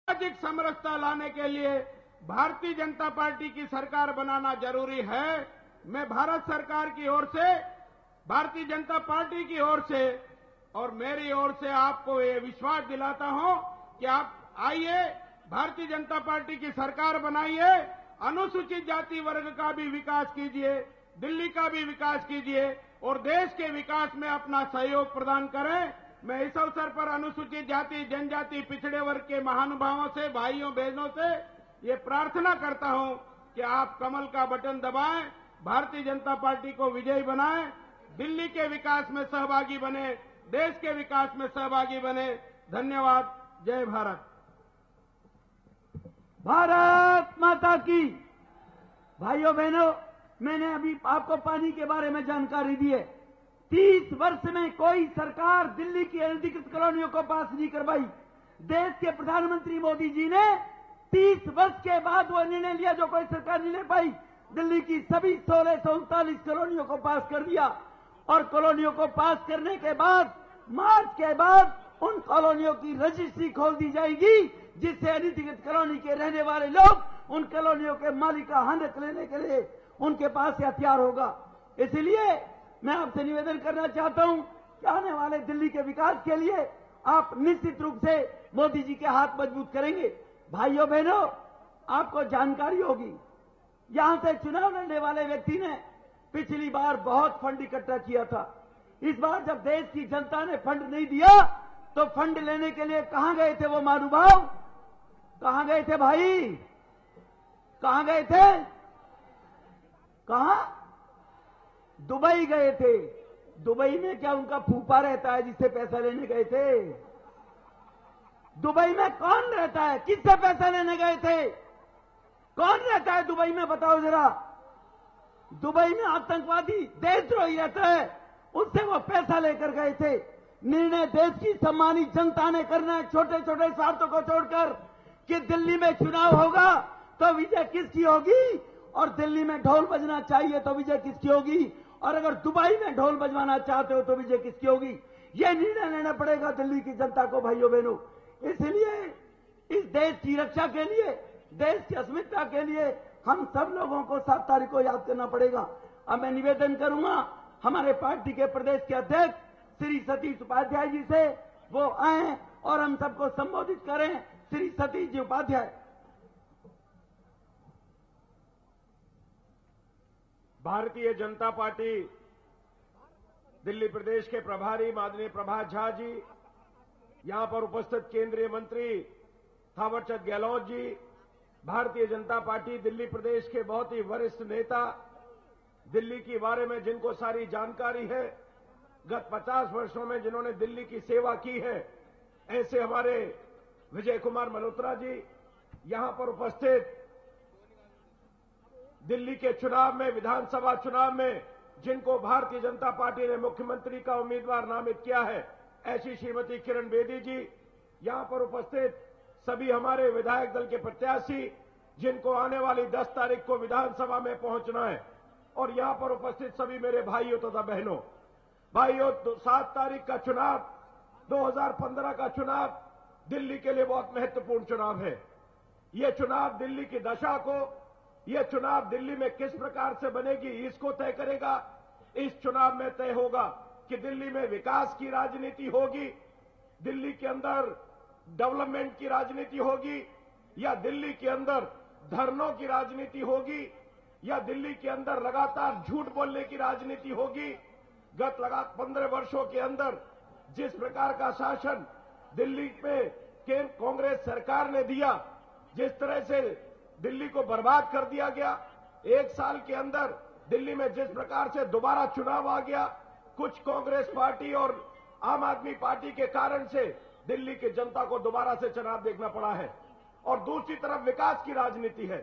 सामाजिक समरसता लाने के लिए भारतीय जनता पार्टी की सरकार बनाना जरूरी है। मैं भारत सरकार की ओर से, भारतीय जनता पार्टी की ओर से और मेरी ओर से आपको ये विश्वास दिलाता हूं कि आप आइए, भारतीय जनता पार्टी की सरकार बनाइए, अनुसूचित जाति वर्ग का भी विकास कीजिए, दिल्ली का भी विकास कीजिए और देश के विकास में अपना सहयोग प्रदान करें। मैं इस अवसर पर अनुसूचित जाति, जनजाति, पिछड़े वर्ग के महानुभावों से, भाइयों बहनों से ये प्रार्थना करता हूं कि आप कमल का बटन दबाएं, भारतीय जनता पार्टी को विजयी बनाएं, दिल्ली के विकास में सहभागी बने, देश के विकास में सहभागी बने। धन्यवाद। जय भारत। भारत माता की। भाइयों बहनों, मैंने अभी आपको पानी के बारे में जानकारी दी है। 30 वर्ष में कोई सरकार दिल्ली की अनधिकृत कॉलोनियों को पास नहीं करवाई। देश के प्रधानमंत्री मोदी जी ने 30 वर्ष के बाद वो निर्णय लिया जो कोई सरकार नहीं ले पाई। दिल्ली की सभी 1639 कॉलोनियों को पास कर दिया और कॉलोनियों को पास करने के बाद मार्च के बाद उन कॉलोनियों की रजिस्ट्री खोल दी जाएगी, जिससे अनधिकृत कॉलोनी के रहने वाले लोग उन कॉलोनियों के मालिक का हक लेने के लिए उनके पास हथियार होगा। इसलिए मैं आपसे निवेदन करना चाहता हूं कि आने वाले दिल्ली के विकास के लिए आप निश्चित रूप से मोदी जी के हाथ मजबूत करेंगे। भाइयों बहनों, आपको जानकारी होगी, यहां से चुनाव लड़ने वाले व्यक्ति ने पिछली बार बहुत फंड इकट्ठा किया था। इस बार जब देश की जनता ने फंड नहीं दिया तो फंड लेने के लिए कहां गए थे वो महानुभाव? कहां गए थे भाई? कहां गए थे? कहां? दुबई गए थे। दुबई में क्या उनका फूफा रहता है जिससे पैसा लेने गए थे? दुबई में कौन रहता है? किससे पैसा लेने गए थे? कौन रहता है दुबई में, बताओ जरा। दुबई में आतंकवादी देशद्रोही रहता है, उससे वो पैसा लेकर गए थे। निर्णय देश की सम्मानित जनता ने करना है, छोटे छोटे स्वार्थों को छोड़कर, कि दिल्ली में चुनाव होगा तो विजय किसकी होगी, और दिल्ली में ढोल बजना चाहिए तो विजय किसकी होगी, और अगर दुबई में ढोल बजवाना चाहते हो तो विजय किसकी होगी। यह निर्णय लेना पड़ेगा दिल्ली की जनता को, भाइयों बहनों। इसलिए इस देश की रक्षा के लिए, देश की अस्मिता के लिए हम सब लोगों को 7 तारीख को याद करना पड़ेगा। अब मैं निवेदन करूंगा हमारे पार्टी के प्रदेश के अध्यक्ष श्री सतीश उपाध्याय जी से, वो आए और हम सबको संबोधित करें। श्री सतीश जी उपाध्याय। भारतीय जनता पार्टी दिल्ली प्रदेश के प्रभारी माननीय प्रभात झा जी, यहां पर उपस्थित केंद्रीय मंत्री थावरचंद गहलोत जी, भारतीय जनता पार्टी दिल्ली प्रदेश के बहुत ही वरिष्ठ नेता, दिल्ली के बारे में जिनको सारी जानकारी है, गत 50 वर्षों में जिन्होंने दिल्ली की सेवा की है, ऐसे हमारे विजय कुमार मल्होत्रा जी, यहां पर उपस्थित दिल्ली के चुनाव में, विधानसभा चुनाव में जिनको भारतीय जनता पार्टी ने मुख्यमंत्री का उम्मीदवार नामित किया है, ऐसी श्रीमती किरण बेदी जी, यहां पर उपस्थित सभी हमारे विधायक दल के प्रत्याशी जिनको आने वाली 10 तारीख को विधानसभा में पहुंचना है, और यहां पर उपस्थित सभी मेरे भाइयों तथा बहनों। 7 तारीख का चुनाव, 2015 का चुनाव दिल्ली के लिए बहुत महत्वपूर्ण चुनाव है। यह चुनाव दिल्ली की दशा को, यह चुनाव दिल्ली में किस प्रकार से बनेगी इसको तय करेगा। इस चुनाव में तय होगा कि दिल्ली में विकास की राजनीति होगी, दिल्ली के अंदर डेवलपमेंट की राजनीति होगी, या दिल्ली के अंदर धरनों की राजनीति होगी, या दिल्ली के अंदर लगातार झूठ बोलने की राजनीति होगी। गत 15 वर्षों के अंदर जिस प्रकार का शासन दिल्ली में कांग्रेस सरकार ने दिया, जिस तरह से दिल्ली को बर्बाद कर दिया गया, 1 साल के अंदर दिल्ली में जिस प्रकार से दोबारा चुनाव आ गया, कुछ कांग्रेस पार्टी और आम आदमी पार्टी के कारण से दिल्ली की जनता को दोबारा से चुनाव देखना पड़ा है। और दूसरी तरफ विकास की राजनीति है।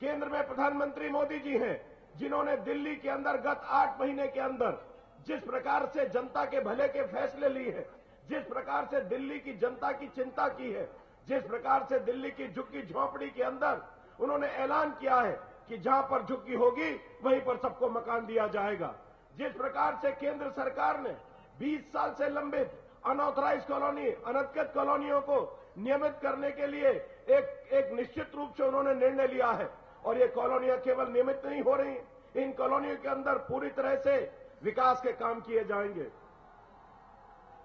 केंद्र में प्रधानमंत्री मोदी जी हैं, जिन्होंने दिल्ली के अंदर गत 8 महीने के अंदर जिस प्रकार से जनता के भले के फैसले लिए हैं, जिस प्रकार से दिल्ली की जनता की चिंता की है, जिस प्रकार से दिल्ली की झुग्गी झोंपड़ी के अंदर उन्होंने ऐलान किया है कि जहां पर झुग्गी होगी वहीं पर सबको मकान दिया जाएगा, जिस प्रकार से केंद्र सरकार ने 20 साल से लंबित अनऑथराइज कॉलोनी, अनधिकृत कॉलोनियों को नियमित करने के लिए एक निश्चित रूप से उन्होंने निर्णय लिया है, और ये कॉलोनियां केवल नियमित नहीं हो रही, इन कॉलोनियों के अंदर पूरी तरह से विकास के काम किए जाएंगे।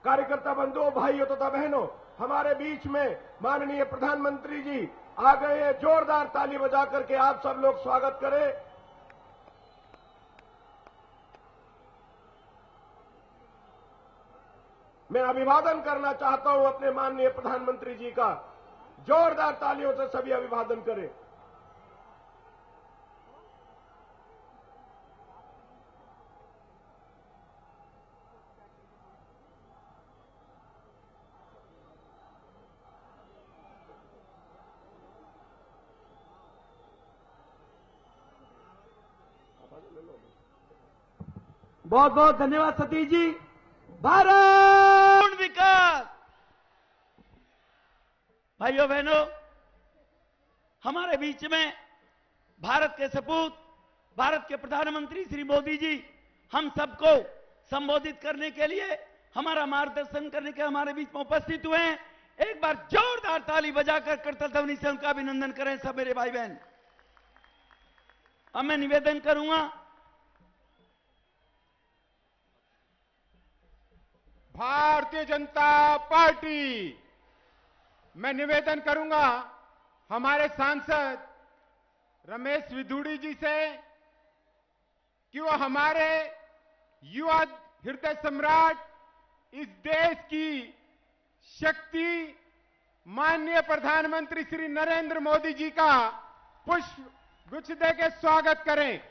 कार्यकर्ता बंधुओं, भाइयों तथा बहनों, हमारे बीच में माननीय प्रधानमंत्री जी आ गए हैं। जोरदार ताली बजा करके आप सब लोग स्वागत करें। मैं अभिवादन करना चाहता हूं अपने माननीय प्रधानमंत्री जी का। जोरदार तालियों से सभी अभिवादन करें। बहुत बहुत धन्यवाद सतीश जी। भारत विकास। भाइयों बहनों, हमारे बीच में भारत के सपूत, भारत के प्रधानमंत्री श्री मोदी जी हम सबको संबोधित करने के लिए, हमारा मार्गदर्शन करने के हमारे बीच में उपस्थित हुए हैं। एक बार जोरदार ताली बजाकर करतल ध्वनि से उनका अभिनंदन करें सब मेरे भाई बहन। अब मैं निवेदन करूंगा भारतीय जनता पार्टी, मैं निवेदन करूंगा हमारे सांसद रमेश विधुड़ी जी से कि वो हमारे युवा हृदय सम्राट, इस देश की शक्ति माननीय प्रधानमंत्री श्री नरेंद्र मोदी जी का पुष्प गुच्छ देकर स्वागत करें।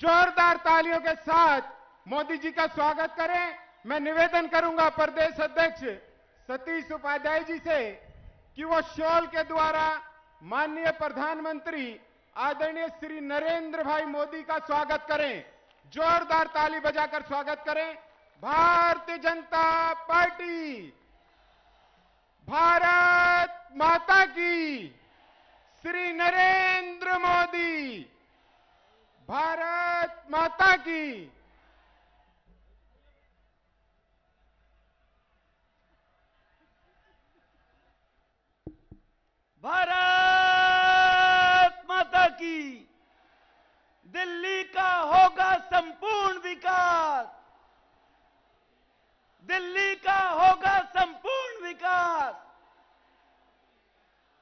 जोरदार तालियों के साथ मोदी जी का स्वागत करें। मैं निवेदन करूंगा प्रदेश अध्यक्ष सतीश उपाध्याय जी से कि वो शॉल के द्वारा माननीय प्रधानमंत्री आदरणीय श्री नरेंद्र भाई मोदी का स्वागत करें। जोरदार ताली बजाकर स्वागत करें। भारतीय जनता पार्टी, भारत माता की, श्री नरेंद्र मोदी, भारत माता की। भारत माता की। दिल्ली का होगा संपूर्ण विकास, दिल्ली का होगा संपूर्ण विकास।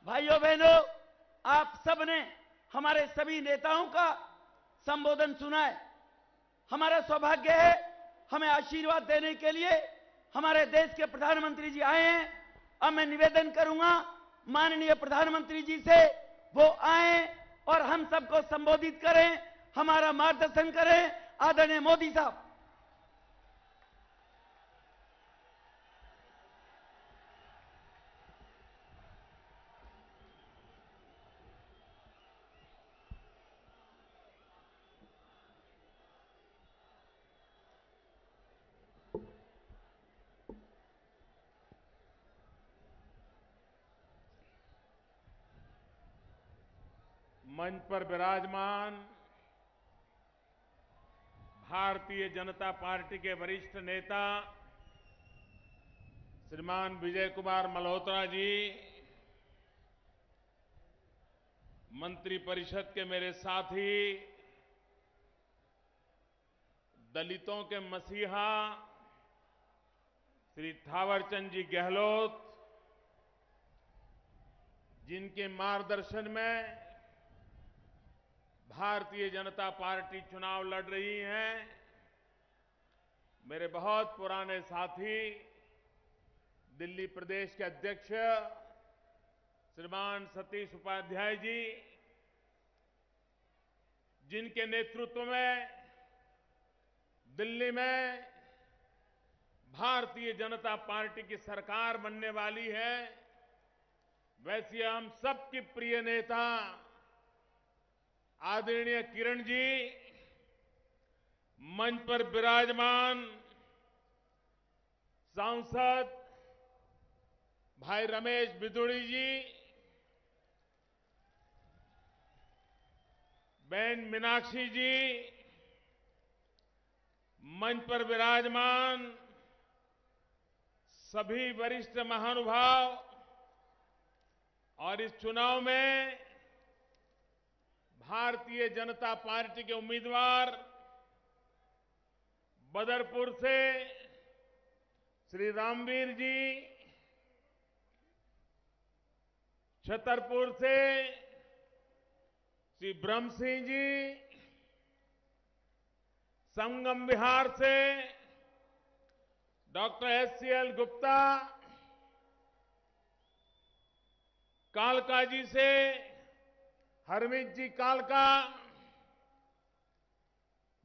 भाइयों बहनों, आप सबने हमारे सभी नेताओं का संबोधन सुना है। हमारा सौभाग्य है, हमें आशीर्वाद देने के लिए हमारे देश के प्रधानमंत्री जी आए हैं। अब मैं निवेदन करूंगा माननीय प्रधानमंत्री जी से, वो आए और हम सबको संबोधित करें, हमारा मार्गदर्शन करें। आदरणीय मोदी साहब। मंच पर विराजमान भारतीय जनता पार्टी के वरिष्ठ नेता श्रीमान विजय कुमार मल्होत्रा जी, मंत्रिपरिषद के मेरे साथी, दलितों के मसीहा श्री थावरचंद जी गहलोत, जिनके मार्गदर्शन में भारतीय जनता पार्टी चुनाव लड़ रही है, मेरे बहुत पुराने साथी दिल्ली प्रदेश के अध्यक्ष श्रीमान सतीश उपाध्याय जी, जिनके नेतृत्व में दिल्ली में भारतीय जनता पार्टी की सरकार बनने वाली है। वैसे हम सबकी प्रिय नेता आदरणीय किरण जी, मंच पर विराजमान सांसद भाई रमेश बिधूड़ी जी, बहन मीनाक्षी जी, मंच पर विराजमान सभी वरिष्ठ महानुभाव और इस चुनाव में भारतीय जनता पार्टी के उम्मीदवार बदरपुर से श्री रामवीर जी, छतरपुर से श्री ब्रह्म सिंह जी, संगम बिहार से डॉक्टर एससीएल गुप्ता, कालका जी से हरमीत जी कालका,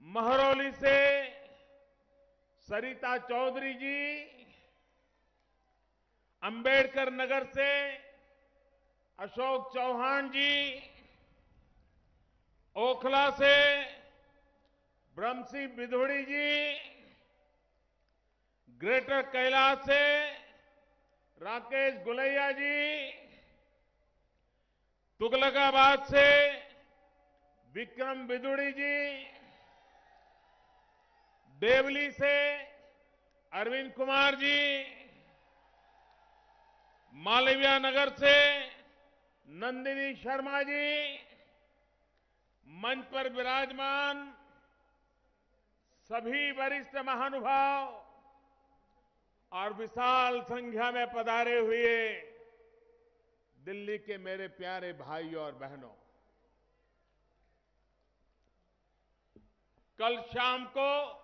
महरौली से सरिता चौधरी जी, अंबेडकर नगर से अशोक चौहान जी, ओखला से ब्रह्म सिंह बिधूड़ी जी, ग्रेटर कैलाश से राकेश गुलैया जी, तुगलकाबाद से विक्रम बिधूड़ी जी, देवली से अरविंद कुमार जी, मालवीय नगर से नंदिनी शर्मा जी, मंच पर विराजमान सभी वरिष्ठ महानुभाव और विशाल संख्या में पधारे हुए दिल्ली के मेरे प्यारे भाइयों और बहनों, कल शाम को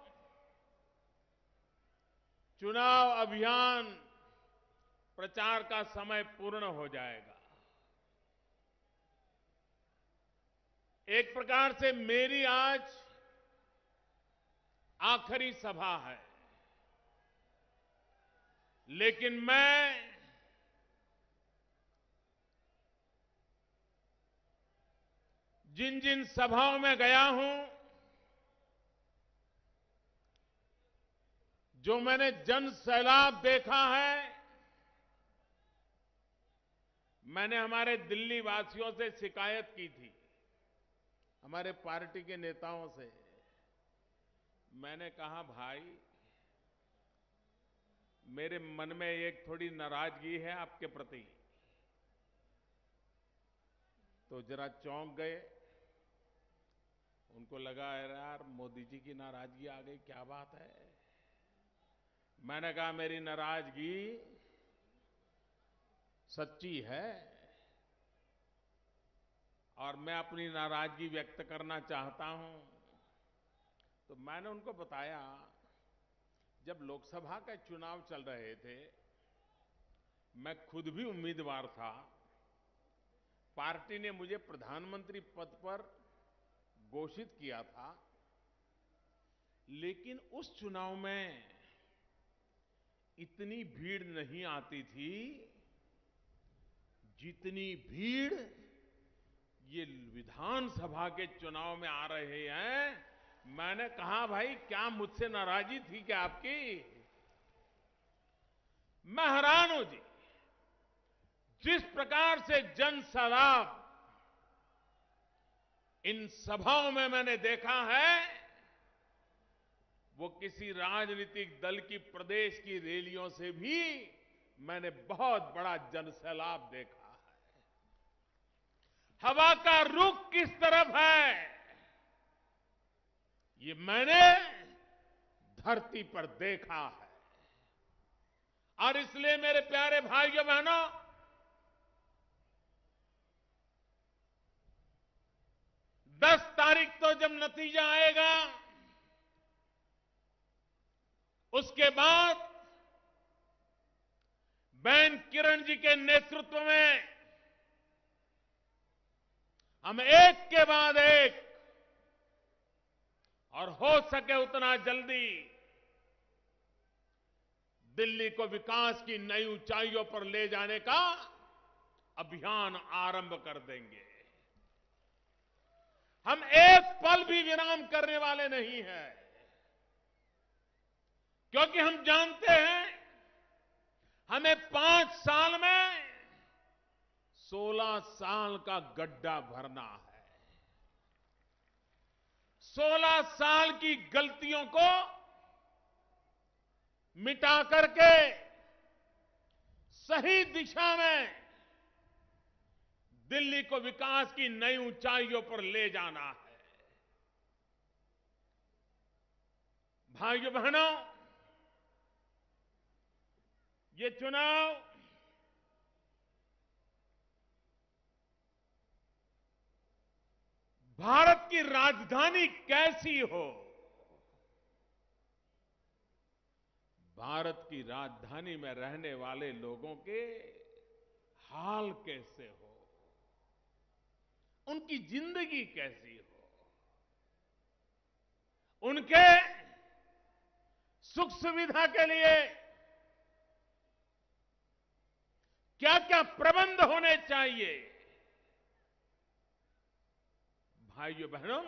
चुनाव अभियान प्रचार का समय पूर्ण हो जाएगा। एक प्रकार से मेरी आज आखिरी सभा है, लेकिन मैं जिन जिन सभाओं में गया हूं, जो मैंने जन सैलाब देखा है, मैंने हमारे दिल्ली वासियों से शिकायत की थी, हमारे पार्टी के नेताओं से। मैंने कहा, भाई मेरे मन में एक थोड़ी नाराजगी है आपके प्रति। तो जरा चौंक गए, उनको लगा यार मोदी जी की नाराजगी आ गई, क्या बात है। मैंने कहा मेरी नाराजगी सच्ची है और मैं अपनी नाराजगी व्यक्त करना चाहता हूं। तो मैंने उनको बताया, जब लोकसभा के चुनाव चल रहे थे, मैं खुद भी उम्मीदवार था, पार्टी ने मुझे प्रधानमंत्री पद पर घोषित किया था, लेकिन उस चुनाव में इतनी भीड़ नहीं आती थी जितनी भीड़ ये विधानसभा के चुनाव में आ रहे हैं। मैंने कहा, भाई क्या मुझसे नाराजगी थी क्या आपकी? मैं हैरान हूं जी, जिस प्रकार से जन सैलाब इन सभाओं में मैंने देखा है, वो किसी राजनीतिक दल की प्रदेश की रैलियों से भी मैंने बहुत बड़ा जन सैलाब देखा है। हवा का रुख किस तरफ है, ये मैंने धरती पर देखा है। और इसलिए मेरे प्यारे भाइयों बहनों, दस तारीख तो जब नतीजा आएगा, उसके बाद बहन किरण जी के नेतृत्व में हम एक के बाद एक और हो सके उतना जल्दी दिल्ली को विकास की नई ऊंचाइयों पर ले जाने का अभियान आरंभ कर देंगे। हम एक पल भी विराम करने वाले नहीं हैं, क्योंकि हम जानते हैं हमें 5 साल में 16 साल का गड्ढा भरना है। 16 साल की गलतियों को मिटा करके सही दिशा में दिल्ली को विकास की नई ऊंचाइयों पर ले जाना है। भाइयों बहनों, ये चुनाव भारत की राजधानी कैसी हो, भारत की राजधानी में रहने वाले लोगों के हाल कैसे हो, उनकी जिंदगी कैसी हो, उनके सुख सुविधा के लिए क्या क्या प्रबंध होने चाहिए। भाइयों बहनों,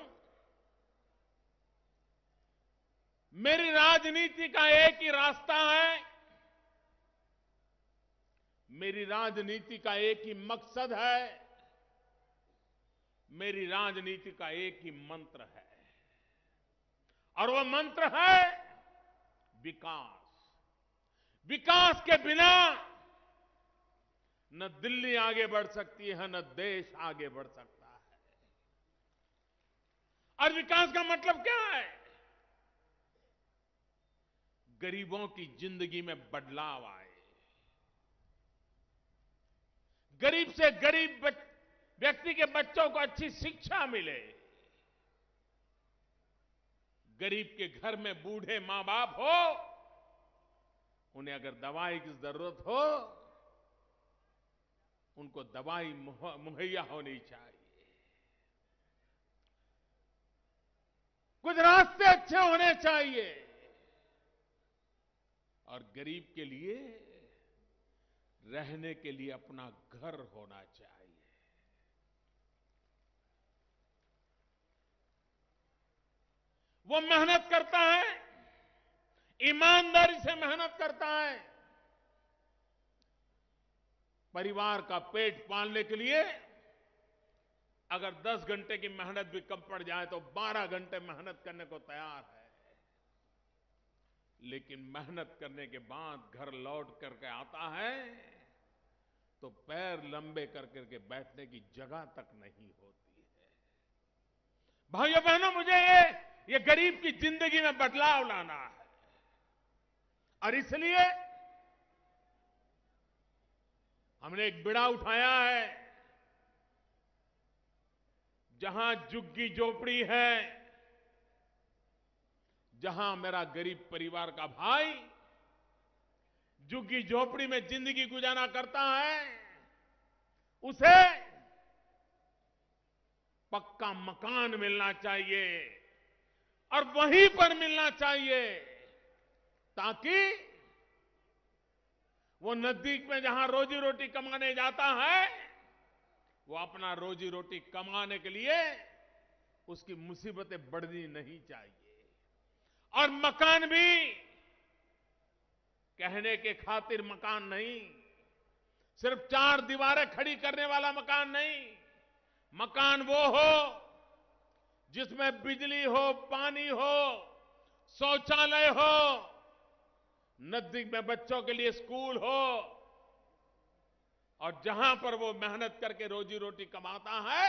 मेरी राजनीति का एक ही रास्ता है, मेरी राजनीति का एक ही मकसद है, मेरी राजनीति का एक ही मंत्र है, और वो मंत्र है विकास। विकास के बिना न दिल्ली आगे बढ़ सकती है, न देश आगे बढ़ सकता है। और विकास का मतलब क्या है? गरीबों की जिंदगी में बदलाव आए, गरीब से गरीब व्यक्ति के बच्चों को अच्छी शिक्षा मिले, गरीब के घर में बूढ़े मां बाप हो, उन्हें अगर दवाई की जरूरत हो, उनको दवाई मुहैया होनी चाहिए। कुछ रास्ते अच्छे होने चाहिए और गरीब के लिए रहने के लिए अपना घर होना चाहिए। वो मेहनत करता है, ईमानदारी से मेहनत करता है, परिवार का पेट पालने के लिए अगर 10 घंटे की मेहनत भी कम पड़ जाए तो 12 घंटे मेहनत करने को तैयार है। लेकिन मेहनत करने के बाद घर लौट करके आता है तो पैर लंबे कर करके बैठने की जगह तक नहीं होती है। भाइयों बहनों, मुझे ये गरीब की जिंदगी में बदलाव लाना है और इसलिए हमने एक बीड़ा उठाया है। जहां झुग्गी झोपड़ी है, जहां मेरा गरीब परिवार का भाई झुग्गी झोपड़ी में जिंदगी गुजारा करता है, उसे पक्का मकान मिलना चाहिए और वहीं पर मिलना चाहिए ताकि वो नजदीक में जहां रोजी रोटी कमाने जाता है वो अपना रोजी रोटी कमाने के लिए उसकी मुसीबतें बढ़नी नहीं चाहिए। और मकान भी कहने के खातिर मकान नहीं, सिर्फ 4 दीवारें खड़ी करने वाला मकान नहीं। मकान वो हो जिसमें बिजली हो, पानी हो, शौचालय हो, नजदीक में बच्चों के लिए स्कूल हो और जहां पर वो मेहनत करके रोजी रोटी कमाता है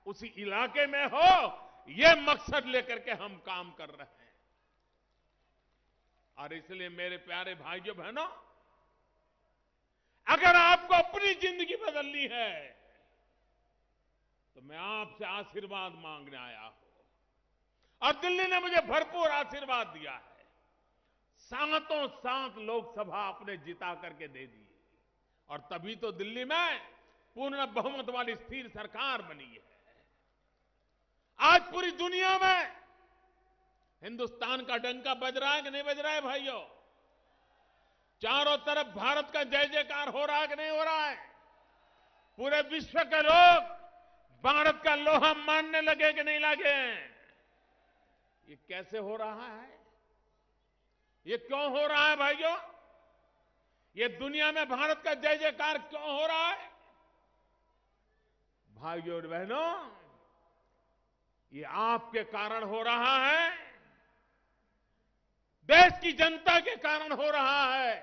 उसी इलाके में हो। ये मकसद लेकर के हम काम कर रहे हैं। और इसलिए मेरे प्यारे भाइयों बहनों, अगर आपको अपनी जिंदगी बदलनी है तो मैं आपसे आशीर्वाद मांगने आया हूं और दिल्ली ने मुझे भरपूर आशीर्वाद दिया है। 7 लोकसभा आपने जिता करके दे दी और तभी तो दिल्ली में पूर्ण बहुमत वाली स्थिर सरकार बनी है। आज पूरी दुनिया में हिंदुस्तान का डंका बज रहा है कि नहीं बज रहा है भाइयों? चारों तरफ भारत का जय जयकार हो रहा है कि नहीं हो रहा है? पूरे विश्व के लोग भारत का लोहा मानने लगे कि नहीं लगे? ये कैसे हो रहा है? ये क्यों हो रहा है भाइयों? ये दुनिया में भारत का जय जयकार क्यों हो रहा है? भाइयों और बहनों, ये आपके कारण हो रहा है, देश की जनता के कारण हो रहा है,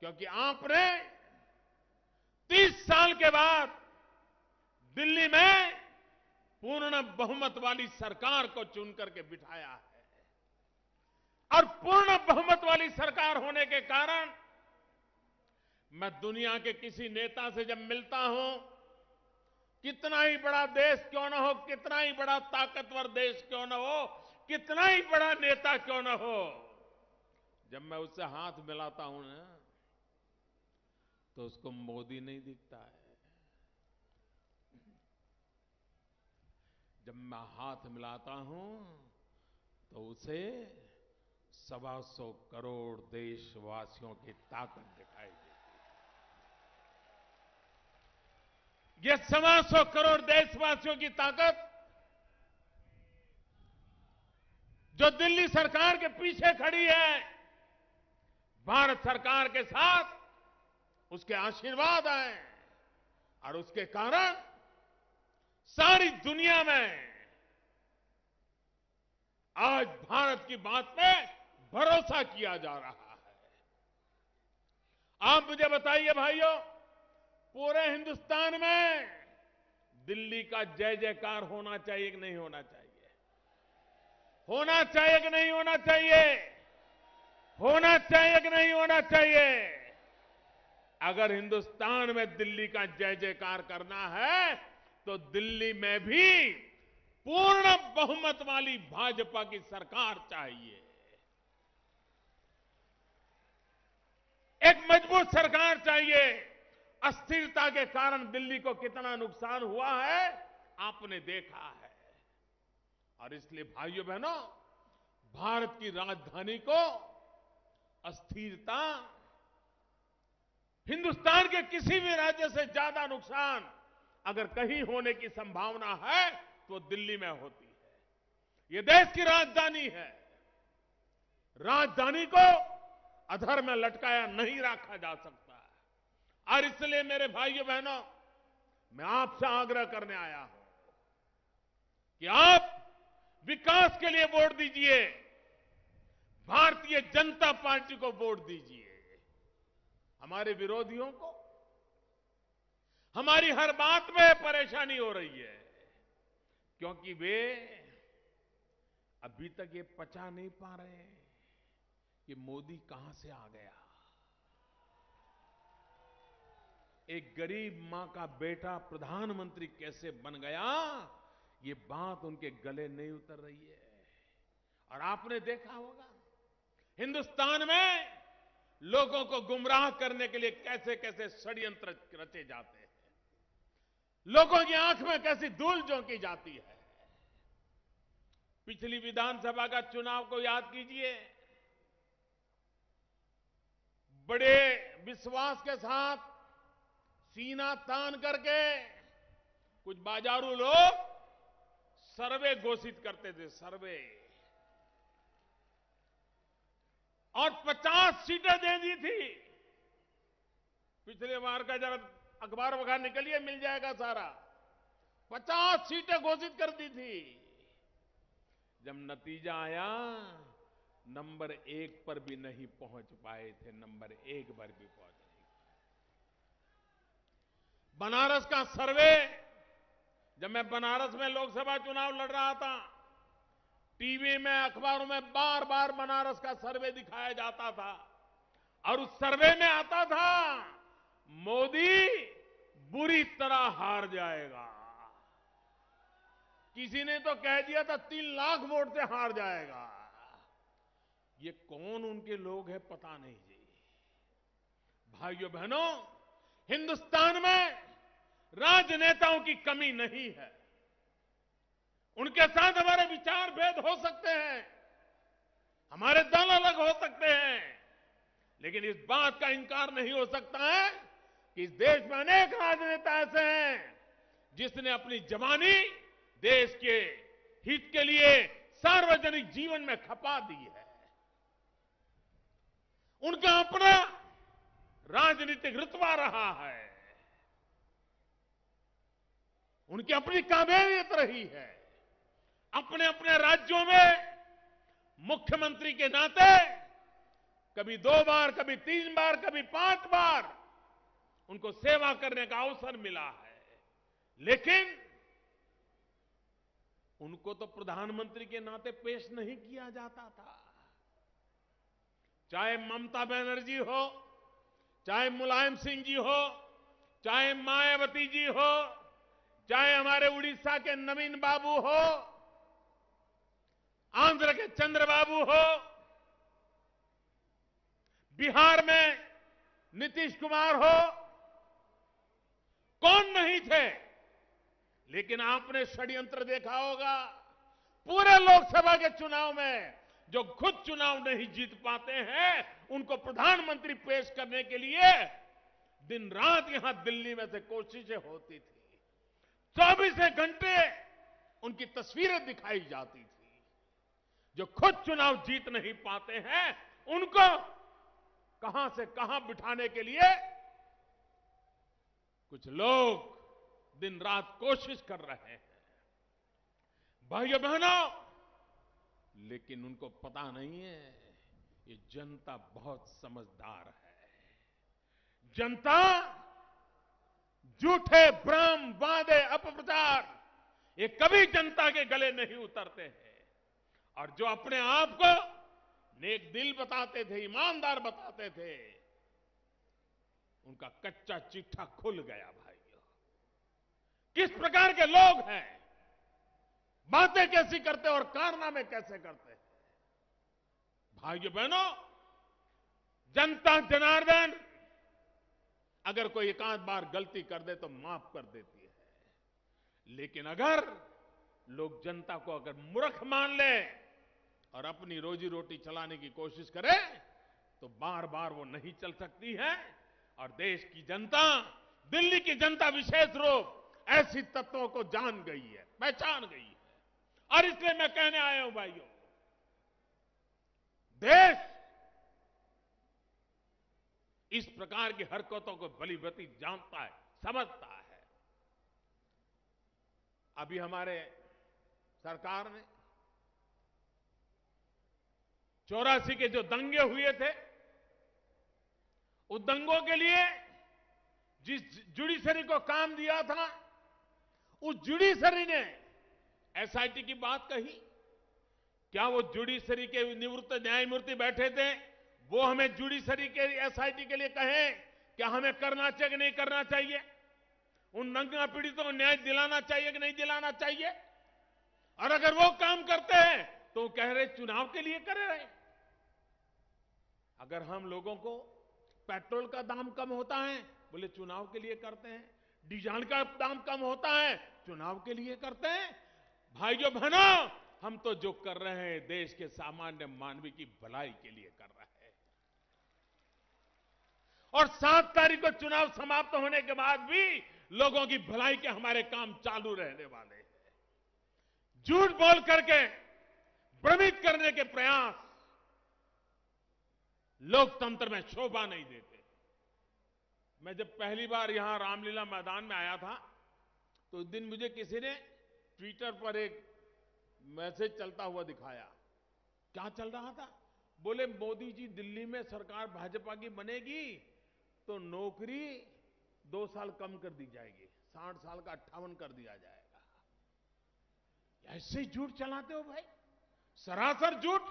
क्योंकि आपने 30 साल के बाद दिल्ली में पूर्ण बहुमत वाली सरकार को चुन करके बिठाया है। और पूर्ण बहुमत वाली सरकार होने के कारण मैं दुनिया के किसी नेता से जब मिलता हूं, कितना ही बड़ा देश क्यों न हो, कितना ही बड़ा ताकतवर देश क्यों न हो, कितना ही बड़ा नेता क्यों न हो, जब मैं उससे हाथ मिलाता हूं ना तो उसको मोदी नहीं दिखता है। जब मैं हाथ मिलाता हूं तो उसे 125 करोड़ देशवासियों की ताकत दिखाई देती है। ये 125 करोड़ देशवासियों की ताकत जो दिल्ली सरकार के पीछे खड़ी है, भारत सरकार के साथ उसके आशीर्वाद हैं और उसके कारण सारी दुनिया में आज भारत की बात पे भरोसा किया जा रहा है। आप मुझे बताइए भाइयों, पूरे हिंदुस्तान में दिल्ली का जय जयकार होना चाहिए कि नहीं होना चाहिए? होना चाहिए कि नहीं होना चाहिए? होना चाहिए कि नहीं होना चाहिए? अगर हिंदुस्तान में दिल्ली का जय जयकार करना है तो दिल्ली में भी पूर्ण बहुमत वाली भाजपा की सरकार चाहिए। एक मजबूत सरकार चाहिए। अस्थिरता के कारण दिल्ली को कितना नुकसान हुआ है आपने देखा है। और इसलिए भाइयों बहनों, भारत की राजधानी को अस्थिरता, हिंदुस्तान के किसी भी राज्य से ज्यादा नुकसान अगर कहीं होने की संभावना है तो दिल्ली में होती है। ये देश की राजधानी है। राजधानी को अधर में लटकाया नहीं रखा जा सकता है। और इसलिए मेरे भाइयों बहनों, मैं आपसे आग्रह करने आया हूं कि आप विकास के लिए वोट दीजिए, भारतीय जनता पार्टी को वोट दीजिए। हमारे विरोधियों को हमारी हर बात में परेशानी हो रही है, क्योंकि वे अभी तक ये पचा नहीं पा रहे हैं कि मोदी कहां से आ गया। एक गरीब मां का बेटा प्रधानमंत्री कैसे बन गया, ये बात उनके गले नहीं उतर रही है। और आपने देखा होगा हिंदुस्तान में लोगों को गुमराह करने के लिए कैसे कैसे षड्यंत्र रचे जाते हैं, लोगों की आंख में कैसी धूल झोंकी जाती है। पिछली विधानसभा का चुनाव को याद कीजिए। बड़े विश्वास के साथ सीना तान करके कुछ बाजारू लोग सर्वे घोषित करते थे, सर्वे, और 50 सीटें दे दी थी। पिछले बार का जरा अखबार वगैरह निकलिए, मिल जाएगा सारा। 50 सीटें घोषित कर दी थी। जब नतीजा आया, नंबर 1 पर भी नहीं पहुंच पाए थे, नंबर 1 पर भी पहुंच नहीं। बनारस का सर्वे, जब मैं बनारस में लोकसभा चुनाव लड़ रहा था, टीवी में, अखबारों में बार बार बनारस का सर्वे दिखाया जाता था, और उस सर्वे में आता था मोदी बुरी तरह हार जाएगा। किसी ने तो कह दिया था 3 लाख वोट से हार जाएगा। ये कौन उनके लोग हैं पता नहीं जी। भाइयों बहनों, हिंदुस्तान में राजनेताओं की कमी नहीं है। उनके साथ हमारे विचार भेद हो सकते हैं, हमारे दल अलग हो सकते हैं, लेकिन इस बात का इनकार नहीं हो सकता है कि इस देश में अनेक राजनेता ऐसे हैं जिसने अपनी जवानी देश के हित के लिए सार्वजनिक जीवन में खपा दी है। उनका अपना राजनीतिक रुतबा रहा है, उनकी अपनी काबिलियत रही है। अपने अपने राज्यों में मुख्यमंत्री के नाते कभी 2 बार, कभी 3 बार, कभी 5 बार उनको सेवा करने का अवसर मिला है, लेकिन उनको तो प्रधानमंत्री के नाते पेश नहीं किया जाता था। चाहे ममता बनर्जी हो, चाहे मुलायम सिंह जी हो, चाहे मायावती जी हो, चाहे हमारे उड़ीसा के नवीन बाबू हो, आंध्र के चंद्रबाबू हो, बिहार में नीतीश कुमार हो, कौन नहीं थे। लेकिन आपने षड्यंत्र देखा होगा, पूरे लोकसभा के चुनाव में जो खुद चुनाव नहीं जीत पाते हैं, उनको प्रधानमंत्री पेश करने के लिए दिन रात यहां दिल्ली में से कोशिशें होती थी। 24 घंटे उनकी तस्वीरें दिखाई जाती थी। जो खुद चुनाव जीत नहीं पाते हैं, उनको कहां से कहां बिठाने के लिए कुछ लोग दिन रात कोशिश कर रहे हैं। भाइयों बहनों, लेकिन उनको पता नहीं है ये जनता बहुत समझदार है। जनता झूठे भ्रम, वादे, अपप्रचार, ये कभी जनता के गले नहीं उतरते हैं। और जो अपने आप को नेक दिल बताते थे, ईमानदार बताते थे, उनका कच्चा चिट्ठा खुल गया। भाइयों, किस प्रकार के लोग हैं, बातें कैसी करते और कारनामे कैसे करते हैं। भाइयों बहनों, जनता जनार्दन अगर कोई एकाध बार गलती कर दे तो माफ कर देती है, लेकिन अगर लोग जनता को अगर मूर्ख मान ले और अपनी रोजी रोटी चलाने की कोशिश करे तो बार बार वो नहीं चल सकती है। और देश की जनता, दिल्ली की जनता विशेष रूप ऐसी तत्वों को जान गई है, पहचान गई है। और इसलिए मैं कहने आया हूं भाइयों, देश इस प्रकार की हरकतों को भलीभांति जानता है, समझता है। अभी हमारे सरकार ने 84 के जो दंगे हुए थे, उस दंगों के लिए जिस जुडिशरी को काम दिया था, उस जुडिशरी ने एसआईटी की बात कही। क्या वो जुडिशरी के निवृत्त न्यायमूर्ति बैठे थे, वो हमें जुडिशरी के एसआईटी के लिए कहें क्या हमें करना चाहिए कि नहीं करना चाहिए? उन दंगा पीड़ितों को न्याय दिलाना चाहिए कि नहीं दिलाना चाहिए? और अगर वो काम करते हैं तो कह रहे चुनाव के लिए कर रहे। अगर हम लोगों को पेट्रोल का दाम कम होता है, बोले चुनाव के लिए करते हैं। डीजल का दाम कम होता है, चुनाव के लिए करते हैं। भाइयों बहनों, हम तो जो कर रहे हैं देश के सामान्य मानवी की भलाई के लिए कर रहे हैं। और 7 तारीख को चुनाव समाप्त होने के बाद भी लोगों की भलाई के हमारे काम चालू रहने वाले हैं। झूठ बोल करके भ्रमित करने के प्रयास लोकतंत्र में शोभा नहीं देते। मैं जब पहली बार यहां रामलीला मैदान में आया था तो उस दिन मुझे किसी ने ट्विटर पर एक मैसेज चलता हुआ दिखाया। क्या चल रहा था? बोले मोदी जी दिल्ली में सरकार भाजपा की बनेगी तो नौकरी 2 साल कम कर दी जाएगी, 60 साल का 58 कर दिया जाएगा। ऐसे ही झूठ चलाते हो भाई, सरासर झूठ।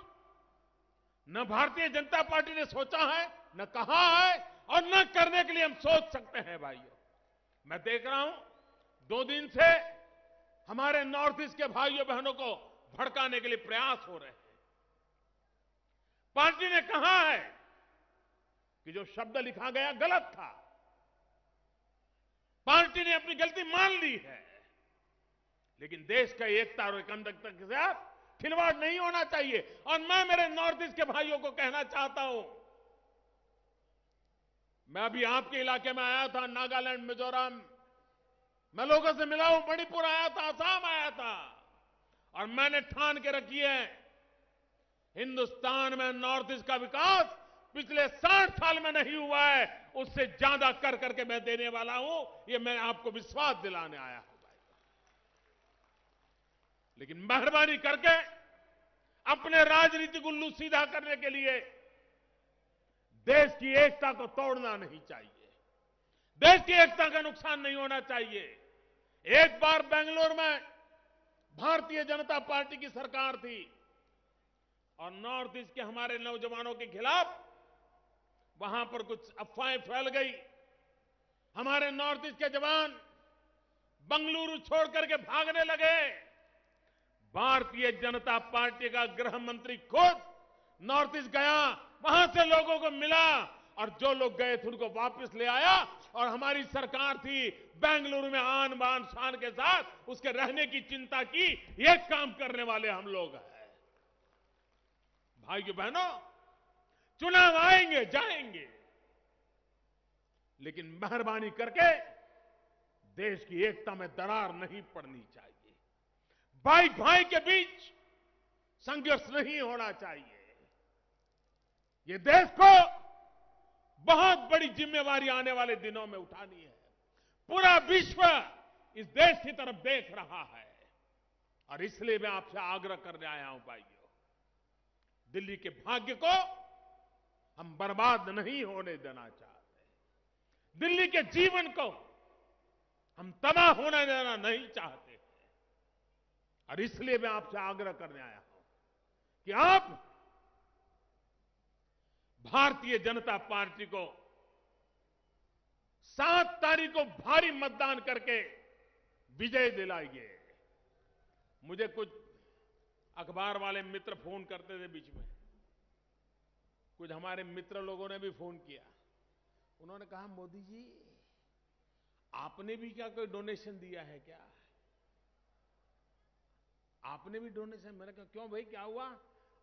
न भारतीय जनता पार्टी ने सोचा है, न कहा है और न करने के लिए हम सोच सकते हैं भाइयों। मैं देख रहा हूं 2 दिन से हमारे नॉर्थ ईस्ट के भाइयों बहनों को भड़काने के लिए प्रयास हो रहे हैं। पार्टी ने कहा है कि जो शब्द लिखा गया गलत था। पार्टी ने अपनी गलती मान ली है, लेकिन देश का एकता और अखंडता के साथ खिलवाड़ नहीं होना चाहिए। और मैं मेरे नॉर्थ ईस्ट के भाइयों को कहना चाहता हूं, मैं अभी आपके इलाके में आया था, नागालैंड, मिजोरम, मैं लोगों से मिला हूं, मणिपुर आया था, असम आया था, और मैंने ठान के रखी है हिंदुस्तान में नॉर्थ ईस्ट का विकास पिछले 60 साल में नहीं हुआ है, उससे ज्यादा कर करके मैं देने वाला हूं। ये मैं आपको विश्वास दिलाने आया हूं भाई। लेकिन मेहरबानी करके अपने राजनीतिक उल्लू सीधा करने के लिए देश की एकता को तोड़ना नहीं चाहिए। देश की एकता का नुकसान नहीं होना चाहिए। एक बार बेंगलुरु में भारतीय जनता पार्टी की सरकार थी और नॉर्थ ईस्ट के हमारे नौजवानों के खिलाफ वहां पर कुछ अफवाहें फैल गई। हमारे नॉर्थ ईस्ट के जवान बंगलुरु छोड़ करके भागने लगे। भारतीय जनता पार्टी का गृह मंत्री खुद नॉर्थ ईस्ट गया, वहां से लोगों को मिला और जो लोग गए थे उनको वापस ले आया। और हमारी सरकार थी बेंगलुरु में आन बान शान के साथ उसके रहने की चिंता की। ये काम करने वाले हम लोग हैं। भाइयों बहनों, चुनाव आएंगे जाएंगे, लेकिन मेहरबानी करके देश की एकता में दरार नहीं पड़नी चाहिए। भाई भाई के बीच संघर्ष नहीं होना चाहिए। ये देश को बहुत बड़ी जिम्मेवारी आने वाले दिनों में उठानी है। पूरा विश्व इस देश की तरफ देख रहा है और इसलिए मैं आपसे आग्रह करने आया हूं भाइयों, दिल्ली के भाग्य को हम बर्बाद नहीं होने देना चाहते। दिल्ली के जीवन को हम तबाह होने देना नहीं चाहते। और इसलिए मैं आपसे आग्रह करने आया हूं कि आप भारतीय जनता पार्टी को 7 तारीख को भारी मतदान करके विजय दिलाइए। मुझे कुछ अखबार वाले मित्र फोन करते थे बीच में, कुछ हमारे मित्र लोगों ने भी फोन किया। उन्होंने कहा मोदी जी आपने भी क्या कोई डोनेशन दिया है क्या? आपने भी डोनेशन? मैंने कहा क्यों भाई, क्या हुआ?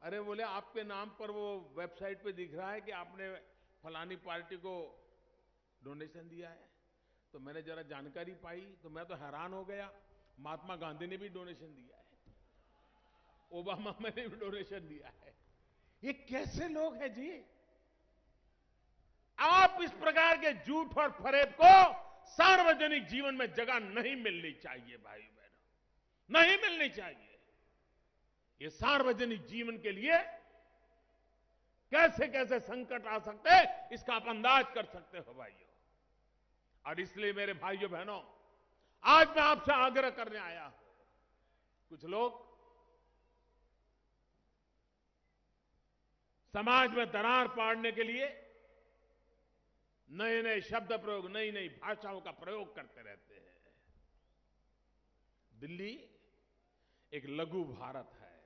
अरे बोले आपके नाम पर वो वेबसाइट पे दिख रहा है कि आपने फलानी पार्टी को डोनेशन दिया है। तो मैंने जरा जानकारी पाई तो मैं तो हैरान हो गया। महात्मा गांधी ने भी डोनेशन दिया है, ओबामा ने भी डोनेशन दिया है। ये कैसे लोग हैं जी? आप इस प्रकार के झूठ और फरेब को सार्वजनिक जीवन में जगह नहीं मिलनी चाहिए भाइयों बहनों, नहीं मिलनी चाहिए। ये सार्वजनिक जीवन के लिए कैसे कैसे संकट आ सकते हैं इसका आप अंदाज कर सकते हो भाइयों। और इसलिए मेरे भाइयों बहनों, आज मैं आपसे आग्रह करने आया हूं। कुछ लोग समाज में दरार पाड़ने के लिए नए नए शब्द प्रयोग, नई नई भाषाओं का प्रयोग करते रहते हैं। दिल्ली एक लघु भारत है।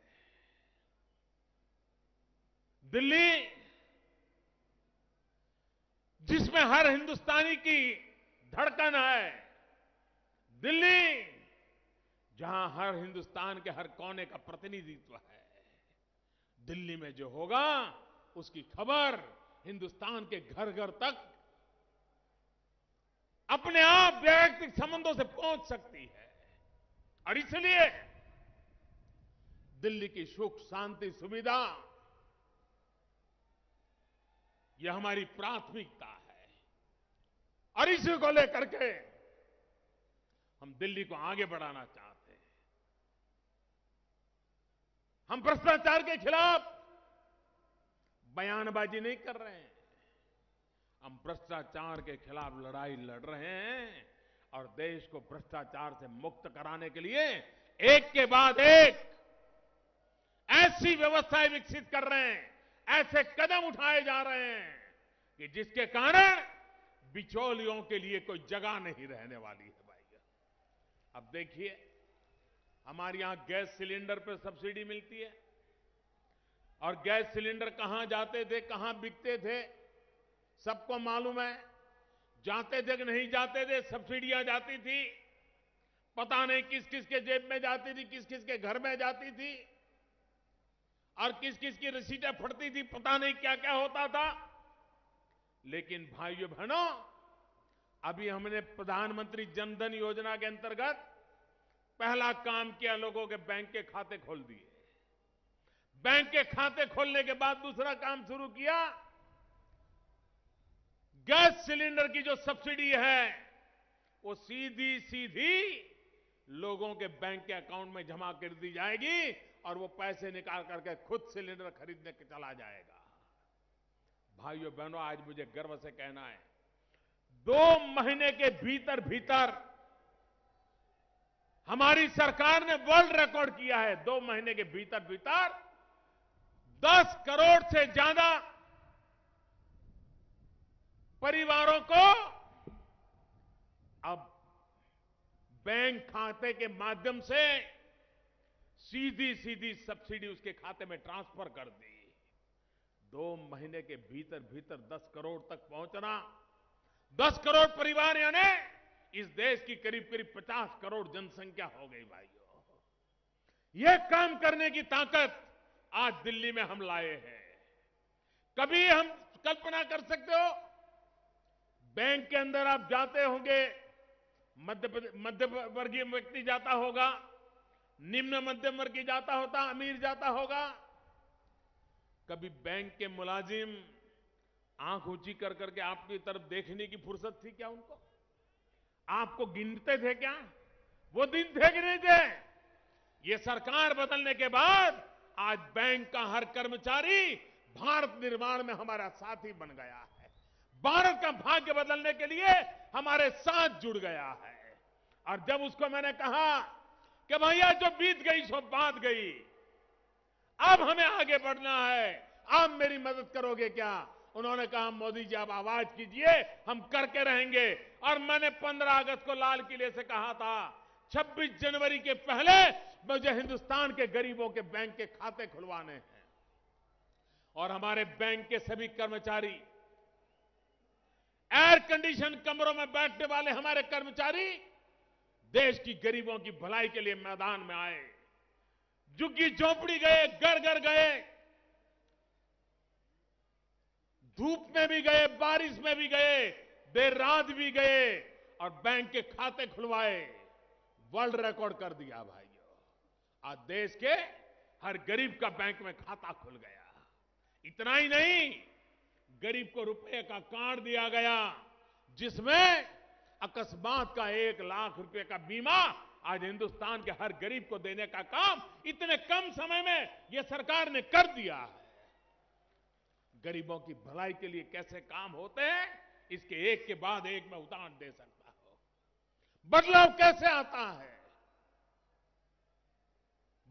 दिल्ली जिसमें हर हिंदुस्तानी की धड़कन है। दिल्ली जहां हर हिंदुस्तान के हर कोने का प्रतिनिधित्व है। दिल्ली में जो होगा उसकी खबर हिंदुस्तान के घर घर तक अपने आप वैयक्तिक संबंधों से पहुंच सकती है। और इसलिए दिल्ली की सुख शांति सुविधा यह हमारी प्राथमिकता है। और इसी को लेकर के हम दिल्ली को आगे बढ़ाना चाहते हैं। हम भ्रष्टाचार के खिलाफ बयानबाजी नहीं कर रहे हैं, हम भ्रष्टाचार के खिलाफ लड़ाई लड़ रहे हैं और देश को भ्रष्टाचार से मुक्त कराने के लिए एक के बाद एक ऐसी व्यवस्थाएं विकसित कर रहे हैं, ऐसे कदम उठाए जा रहे हैं कि जिसके कारण बिचौलियों के लिए कोई जगह नहीं रहने वाली है भाई। अब देखिए, हमारे यहां गैस सिलेंडर पर सब्सिडी मिलती है और गैस सिलेंडर कहां जाते थे, कहां बिकते थे, सबको मालूम है। जाते थे कि नहीं जाते थे, सब्सिडियां जाती थी, पता नहीं किस किस के जेब में जाती थी, किस किस के घर में जाती थी और किस किस की रसीदें फटती थी, पता नहीं क्या क्या होता था। लेकिन भाइयों बहनों, अभी हमने प्रधानमंत्री जनधन योजना के अंतर्गत पहला काम किया, लोगों के बैंक के खाते खोल दिए। बैंक के खाते खोलने के बाद दूसरा काम शुरू किया, गैस सिलेंडर की जो सब्सिडी है वो सीधी सीधी लोगों के बैंक के अकाउंट में जमा कर दी जाएगी और वो पैसे निकाल करके खुद सिलेंडर खरीदने के चला जाएगा। भाइयों बहनों, आज मुझे गर्व से कहना है, 2 महीने के भीतर भीतर हमारी सरकार ने वर्ल्ड रिकॉर्ड किया है। 2 महीने के भीतर भीतर 10 करोड़ से ज्यादा परिवारों को अब बैंक खाते के माध्यम से सीधी सीधी सब्सिडी उसके खाते में ट्रांसफर कर दी। 2 महीने के भीतर भीतर 10 करोड़ तक पहुंचना, 10 करोड़ परिवार यानी इस देश की करीब करीब 50 करोड़ जनसंख्या हो गई भाइयों। यह काम करने की ताकत आज दिल्ली में हम लाए हैं। कभी हम कल्पना कर सकते हो, बैंक के अंदर आप जाते होंगे, मध्य वर्गीय व्यक्ति जाता होगा, निम्न मध्यम वर्गीय जाता होता, अमीर जाता होगा। कभी बैंक के मुलाजिम आंख ऊंची कर करके आपकी तरफ देखने की फुर्सत थी क्या उनको? आपको गिनते थे क्या? वो दिन थे कि नहीं थे? ये सरकार बदलने के बाद आज बैंक का हर कर्मचारी भारत निर्माण में हमारा साथी बन गया है। भारत का भाग्य बदलने के लिए हमारे साथ जुड़ गया है। और जब उसको मैंने कहा कि भैया जो बीत गई सो बात गई, अब हमें आगे बढ़ना है, आप मेरी मदद करोगे क्या? उन्होंने कहा मोदी जी आप आवाज कीजिए, हम करके रहेंगे। और मैंने 15 अगस्त को लाल किले से कहा था 26 जनवरी के पहले मुझे हिंदुस्तान के गरीबों के बैंक के खाते खुलवाने हैं। और हमारे बैंक के सभी कर्मचारी, एयर कंडीशन कमरों में बैठने वाले हमारे कर्मचारी देश की गरीबों की भलाई के लिए मैदान में आए। झुग्गी झोपड़ी गए, घर घर गए, धूप में भी गए, बारिश में भी गए, देर रात भी गए और बैंक के खाते खुलवाए। वर्ल्ड रिकॉर्ड कर दिया भाइयों। आज देश के हर गरीब का बैंक में खाता खुल गया। इतना ही नहीं, गरीब को रुपए का कार्ड दिया गया, जिसमें अकस्मात का 1 लाख रुपए का बीमा आज हिंदुस्तान के हर गरीब को देने का काम इतने कम समय में यह सरकार ने कर दिया है। गरीबों की भलाई के लिए कैसे काम होते हैं, इसके एक के बाद एक मैं उदाहरण दे सकता हूं। बदलाव कैसे आता है?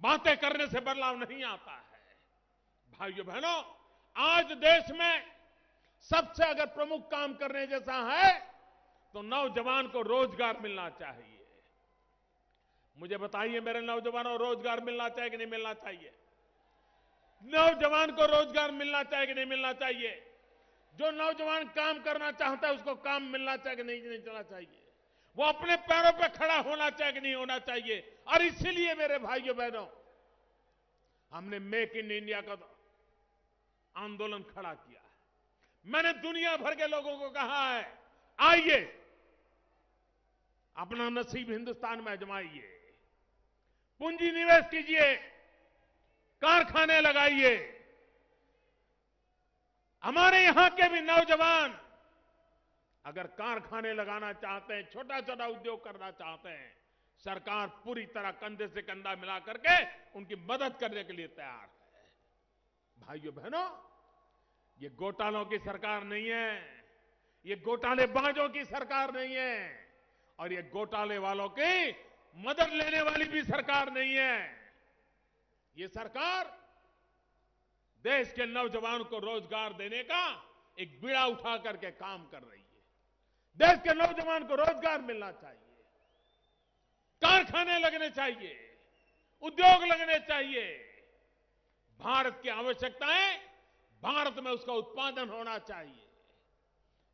बातें करने से बदलाव नहीं आता है। भाइयों बहनों, आज देश में सबसे अगर प्रमुख काम करने जैसा है तो नौजवान को रोजगार मिलना चाहिए। मुझे बताइए, मेरे नौजवानों को रोजगार मिलना चाहिए कि नहीं मिलना चाहिए? नौजवान को रोजगार मिलना चाहिए कि नहीं मिलना चाहिए? जो नौजवान काम करना चाहता है उसको काम मिलना चाहिए कि नहीं मिलना चाहिए? वो अपने पैरों पर खड़ा होना चाहिए कि नहीं होना चाहिए? और इसीलिए मेरे भाइयों बहनों, हमने मेक इन इंडिया का आंदोलन खड़ा किया है। मैंने दुनिया भर के लोगों को कहा है, आइए अपना नसीब हिंदुस्तान में आजमाइए, पूंजी निवेश कीजिए, कारखाने लगाइए। हमारे यहां के भी नौजवान अगर कारखाने लगाना चाहते हैं, छोटा छोटा उद्योग करना चाहते हैं, सरकार पूरी तरह कंधे से कंधा मिला करके उनकी मदद करने के लिए तैयार है। भाइयों बहनों, ये घोटालों की सरकार नहीं है, ये घोटालेबाजों की सरकार नहीं है, और ये घोटाले वालों की मदद लेने वाली भी सरकार नहीं है। ये सरकार देश के नौजवान को रोजगार देने का एक बीड़ा उठा करके काम कर रही है। देश के नौजवान को रोजगार मिलना चाहिए, कारखाने लगने चाहिए, उद्योग लगने चाहिए। भारत की आवश्यकताएं, भारत में उसका उत्पादन होना चाहिए,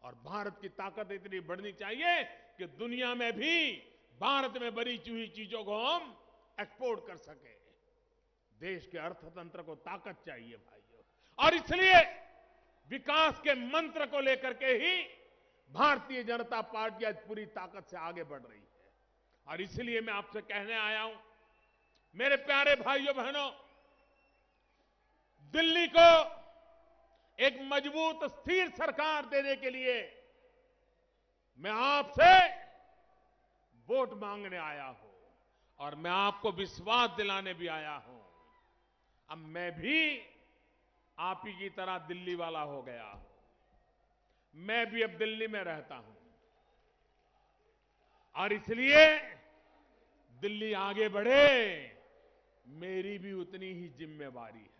और भारत की ताकत इतनी बढ़नी चाहिए कि दुनिया में भी भारत में बनी हुई चीजों को हम एक्सपोर्ट कर सके। देश के अर्थतंत्र को ताकत चाहिए भाइयों, और इसलिए विकास के मंत्र को लेकर के ही भारतीय जनता पार्टी आज पूरी ताकत से आगे बढ़ रही है। और इसलिए मैं आपसे कहने आया हूं, मेरे प्यारे भाइयों बहनों, दिल्ली को एक मजबूत स्थिर सरकार देने के लिए मैं आपसे वोट मांगने आया हूं, और मैं आपको विश्वास दिलाने भी आया हूं। अब मैं भी आप ही की तरह दिल्ली वाला हो गया हूं। मैं भी अब दिल्ली में रहता हूं, और इसलिए दिल्ली आगे बढ़े, मेरी भी उतनी ही जिम्मेवारी है।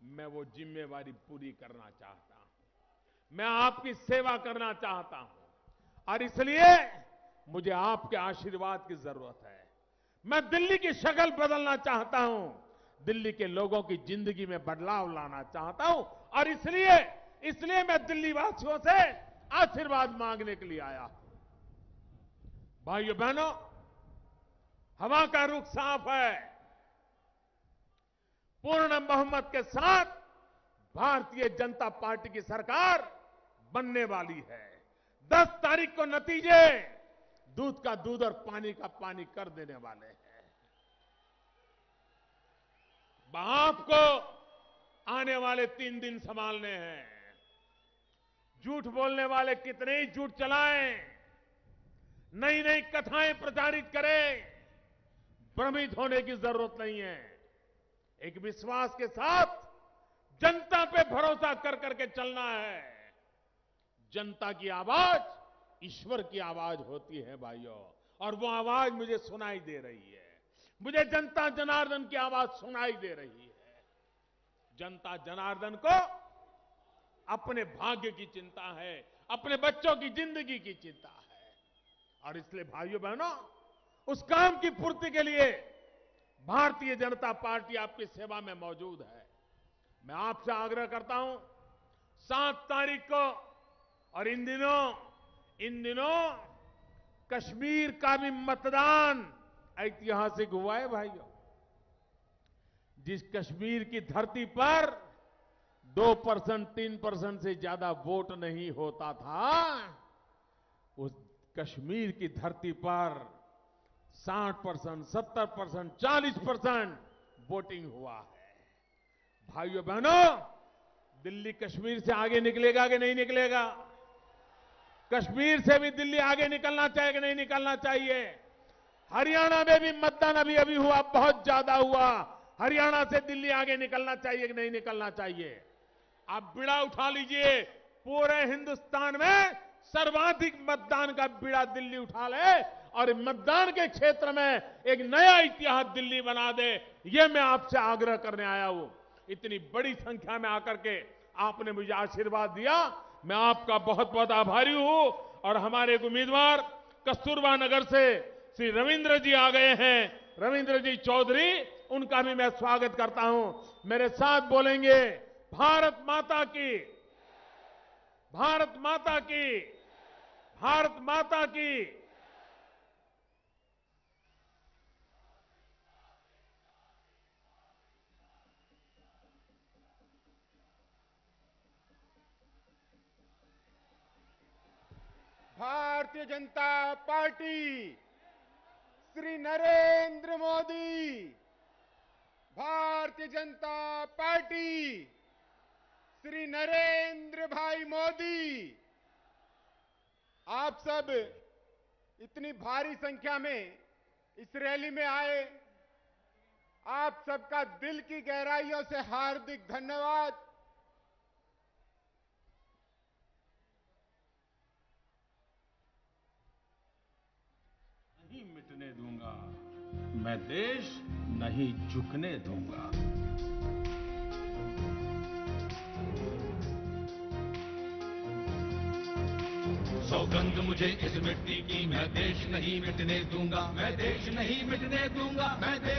मैं वो जिम्मेवारी पूरी करना चाहता हूं, मैं आपकी सेवा करना चाहता हूं, और इसलिए मुझे आपके आशीर्वाद की जरूरत है। मैं दिल्ली की शक्ल बदलना चाहता हूं, दिल्ली के लोगों की जिंदगी में बदलाव लाना चाहता हूं, और इसलिए मैं दिल्ली वासियों से आशीर्वाद मांगने के लिए आया हूं। भाइयों बहनों, हवा का रुख साफ है। पूर्ण बहुमत के साथ भारतीय जनता पार्टी की सरकार बनने वाली है। 10 तारीख को नतीजे दूध का दूध और पानी का पानी कर देने वाले हैं। आपको आने वाले 3 दिन संभालने हैं। झूठ बोलने वाले कितने ही झूठ चलाएं, नई नई कथाएं प्रचारित करें, भ्रमित होने की जरूरत नहीं है। एक विश्वास के साथ जनता पे भरोसा कर करके चलना है। जनता की आवाज ईश्वर की आवाज होती है भाइयों, और वो आवाज मुझे सुनाई दे रही है। मुझे जनता जनार्दन की आवाज सुनाई दे रही है। जनता जनार्दन को अपने भाग्य की चिंता है, अपने बच्चों की जिंदगी की चिंता है, और इसलिए भाइयों बहनों, उस काम की पूर्ति के लिए भारतीय जनता पार्टी आपकी सेवा में मौजूद है। मैं आपसे आग्रह करता हूं, 7 तारीख को, और इन दिनों कश्मीर का भी मतदान ऐतिहासिक हुआ है भाइयों। जिस कश्मीर की धरती पर 2%, 3% से ज्यादा वोट नहीं होता था, उस कश्मीर की धरती पर 60%, 70%, 40% वोटिंग हुआ है। भाइयों बहनों, दिल्ली कश्मीर से आगे निकलेगा कि नहीं निकलेगा? कश्मीर से भी दिल्ली आगे निकलना चाहिए कि नहीं निकलना चाहिए? हरियाणा में भी मतदान अभी हुआ, बहुत ज्यादा हुआ। हरियाणा से दिल्ली आगे निकलना चाहिए कि नहीं निकलना चाहिए? आप बीड़ा उठा लीजिए, पूरे हिंदुस्तान में सर्वाधिक मतदान का बीड़ा दिल्ली उठा ले और मतदान के क्षेत्र में एक नया इतिहास दिल्ली बना दे। यह मैं आपसे आग्रह करने आया हूं। इतनी बड़ी संख्या में आकर के आपने मुझे आशीर्वाद दिया, मैं आपका बहुत बहुत आभारी हूं। और हमारे एक उम्मीदवार कस्तूरबा नगर से श्री रविंद्र जी आ गए हैं, रविंद्र जी चौधरी, उनका भी मैं स्वागत करता हूं। मेरे साथ बोलेंगे, भारत माता की, भारत माता की, भारत माता की। भारतीय जनता पार्टी, श्री नरेंद्र मोदी। भारतीय जनता पार्टी, श्री नरेंद्र भाई मोदी। आप सब इतनी भारी संख्या में इस रैली में आए, आप सबका दिल की गहराइयों से हार्दिक धन्यवाद। नहीं मिटने दूंगा, मैं देश नहीं झुकने दूंगा। सौगंध मुझे इस मिट्टी की, मैं देश नहीं मिटने दूंगा, मैं देश नहीं मिटने दूंगा, मैं देश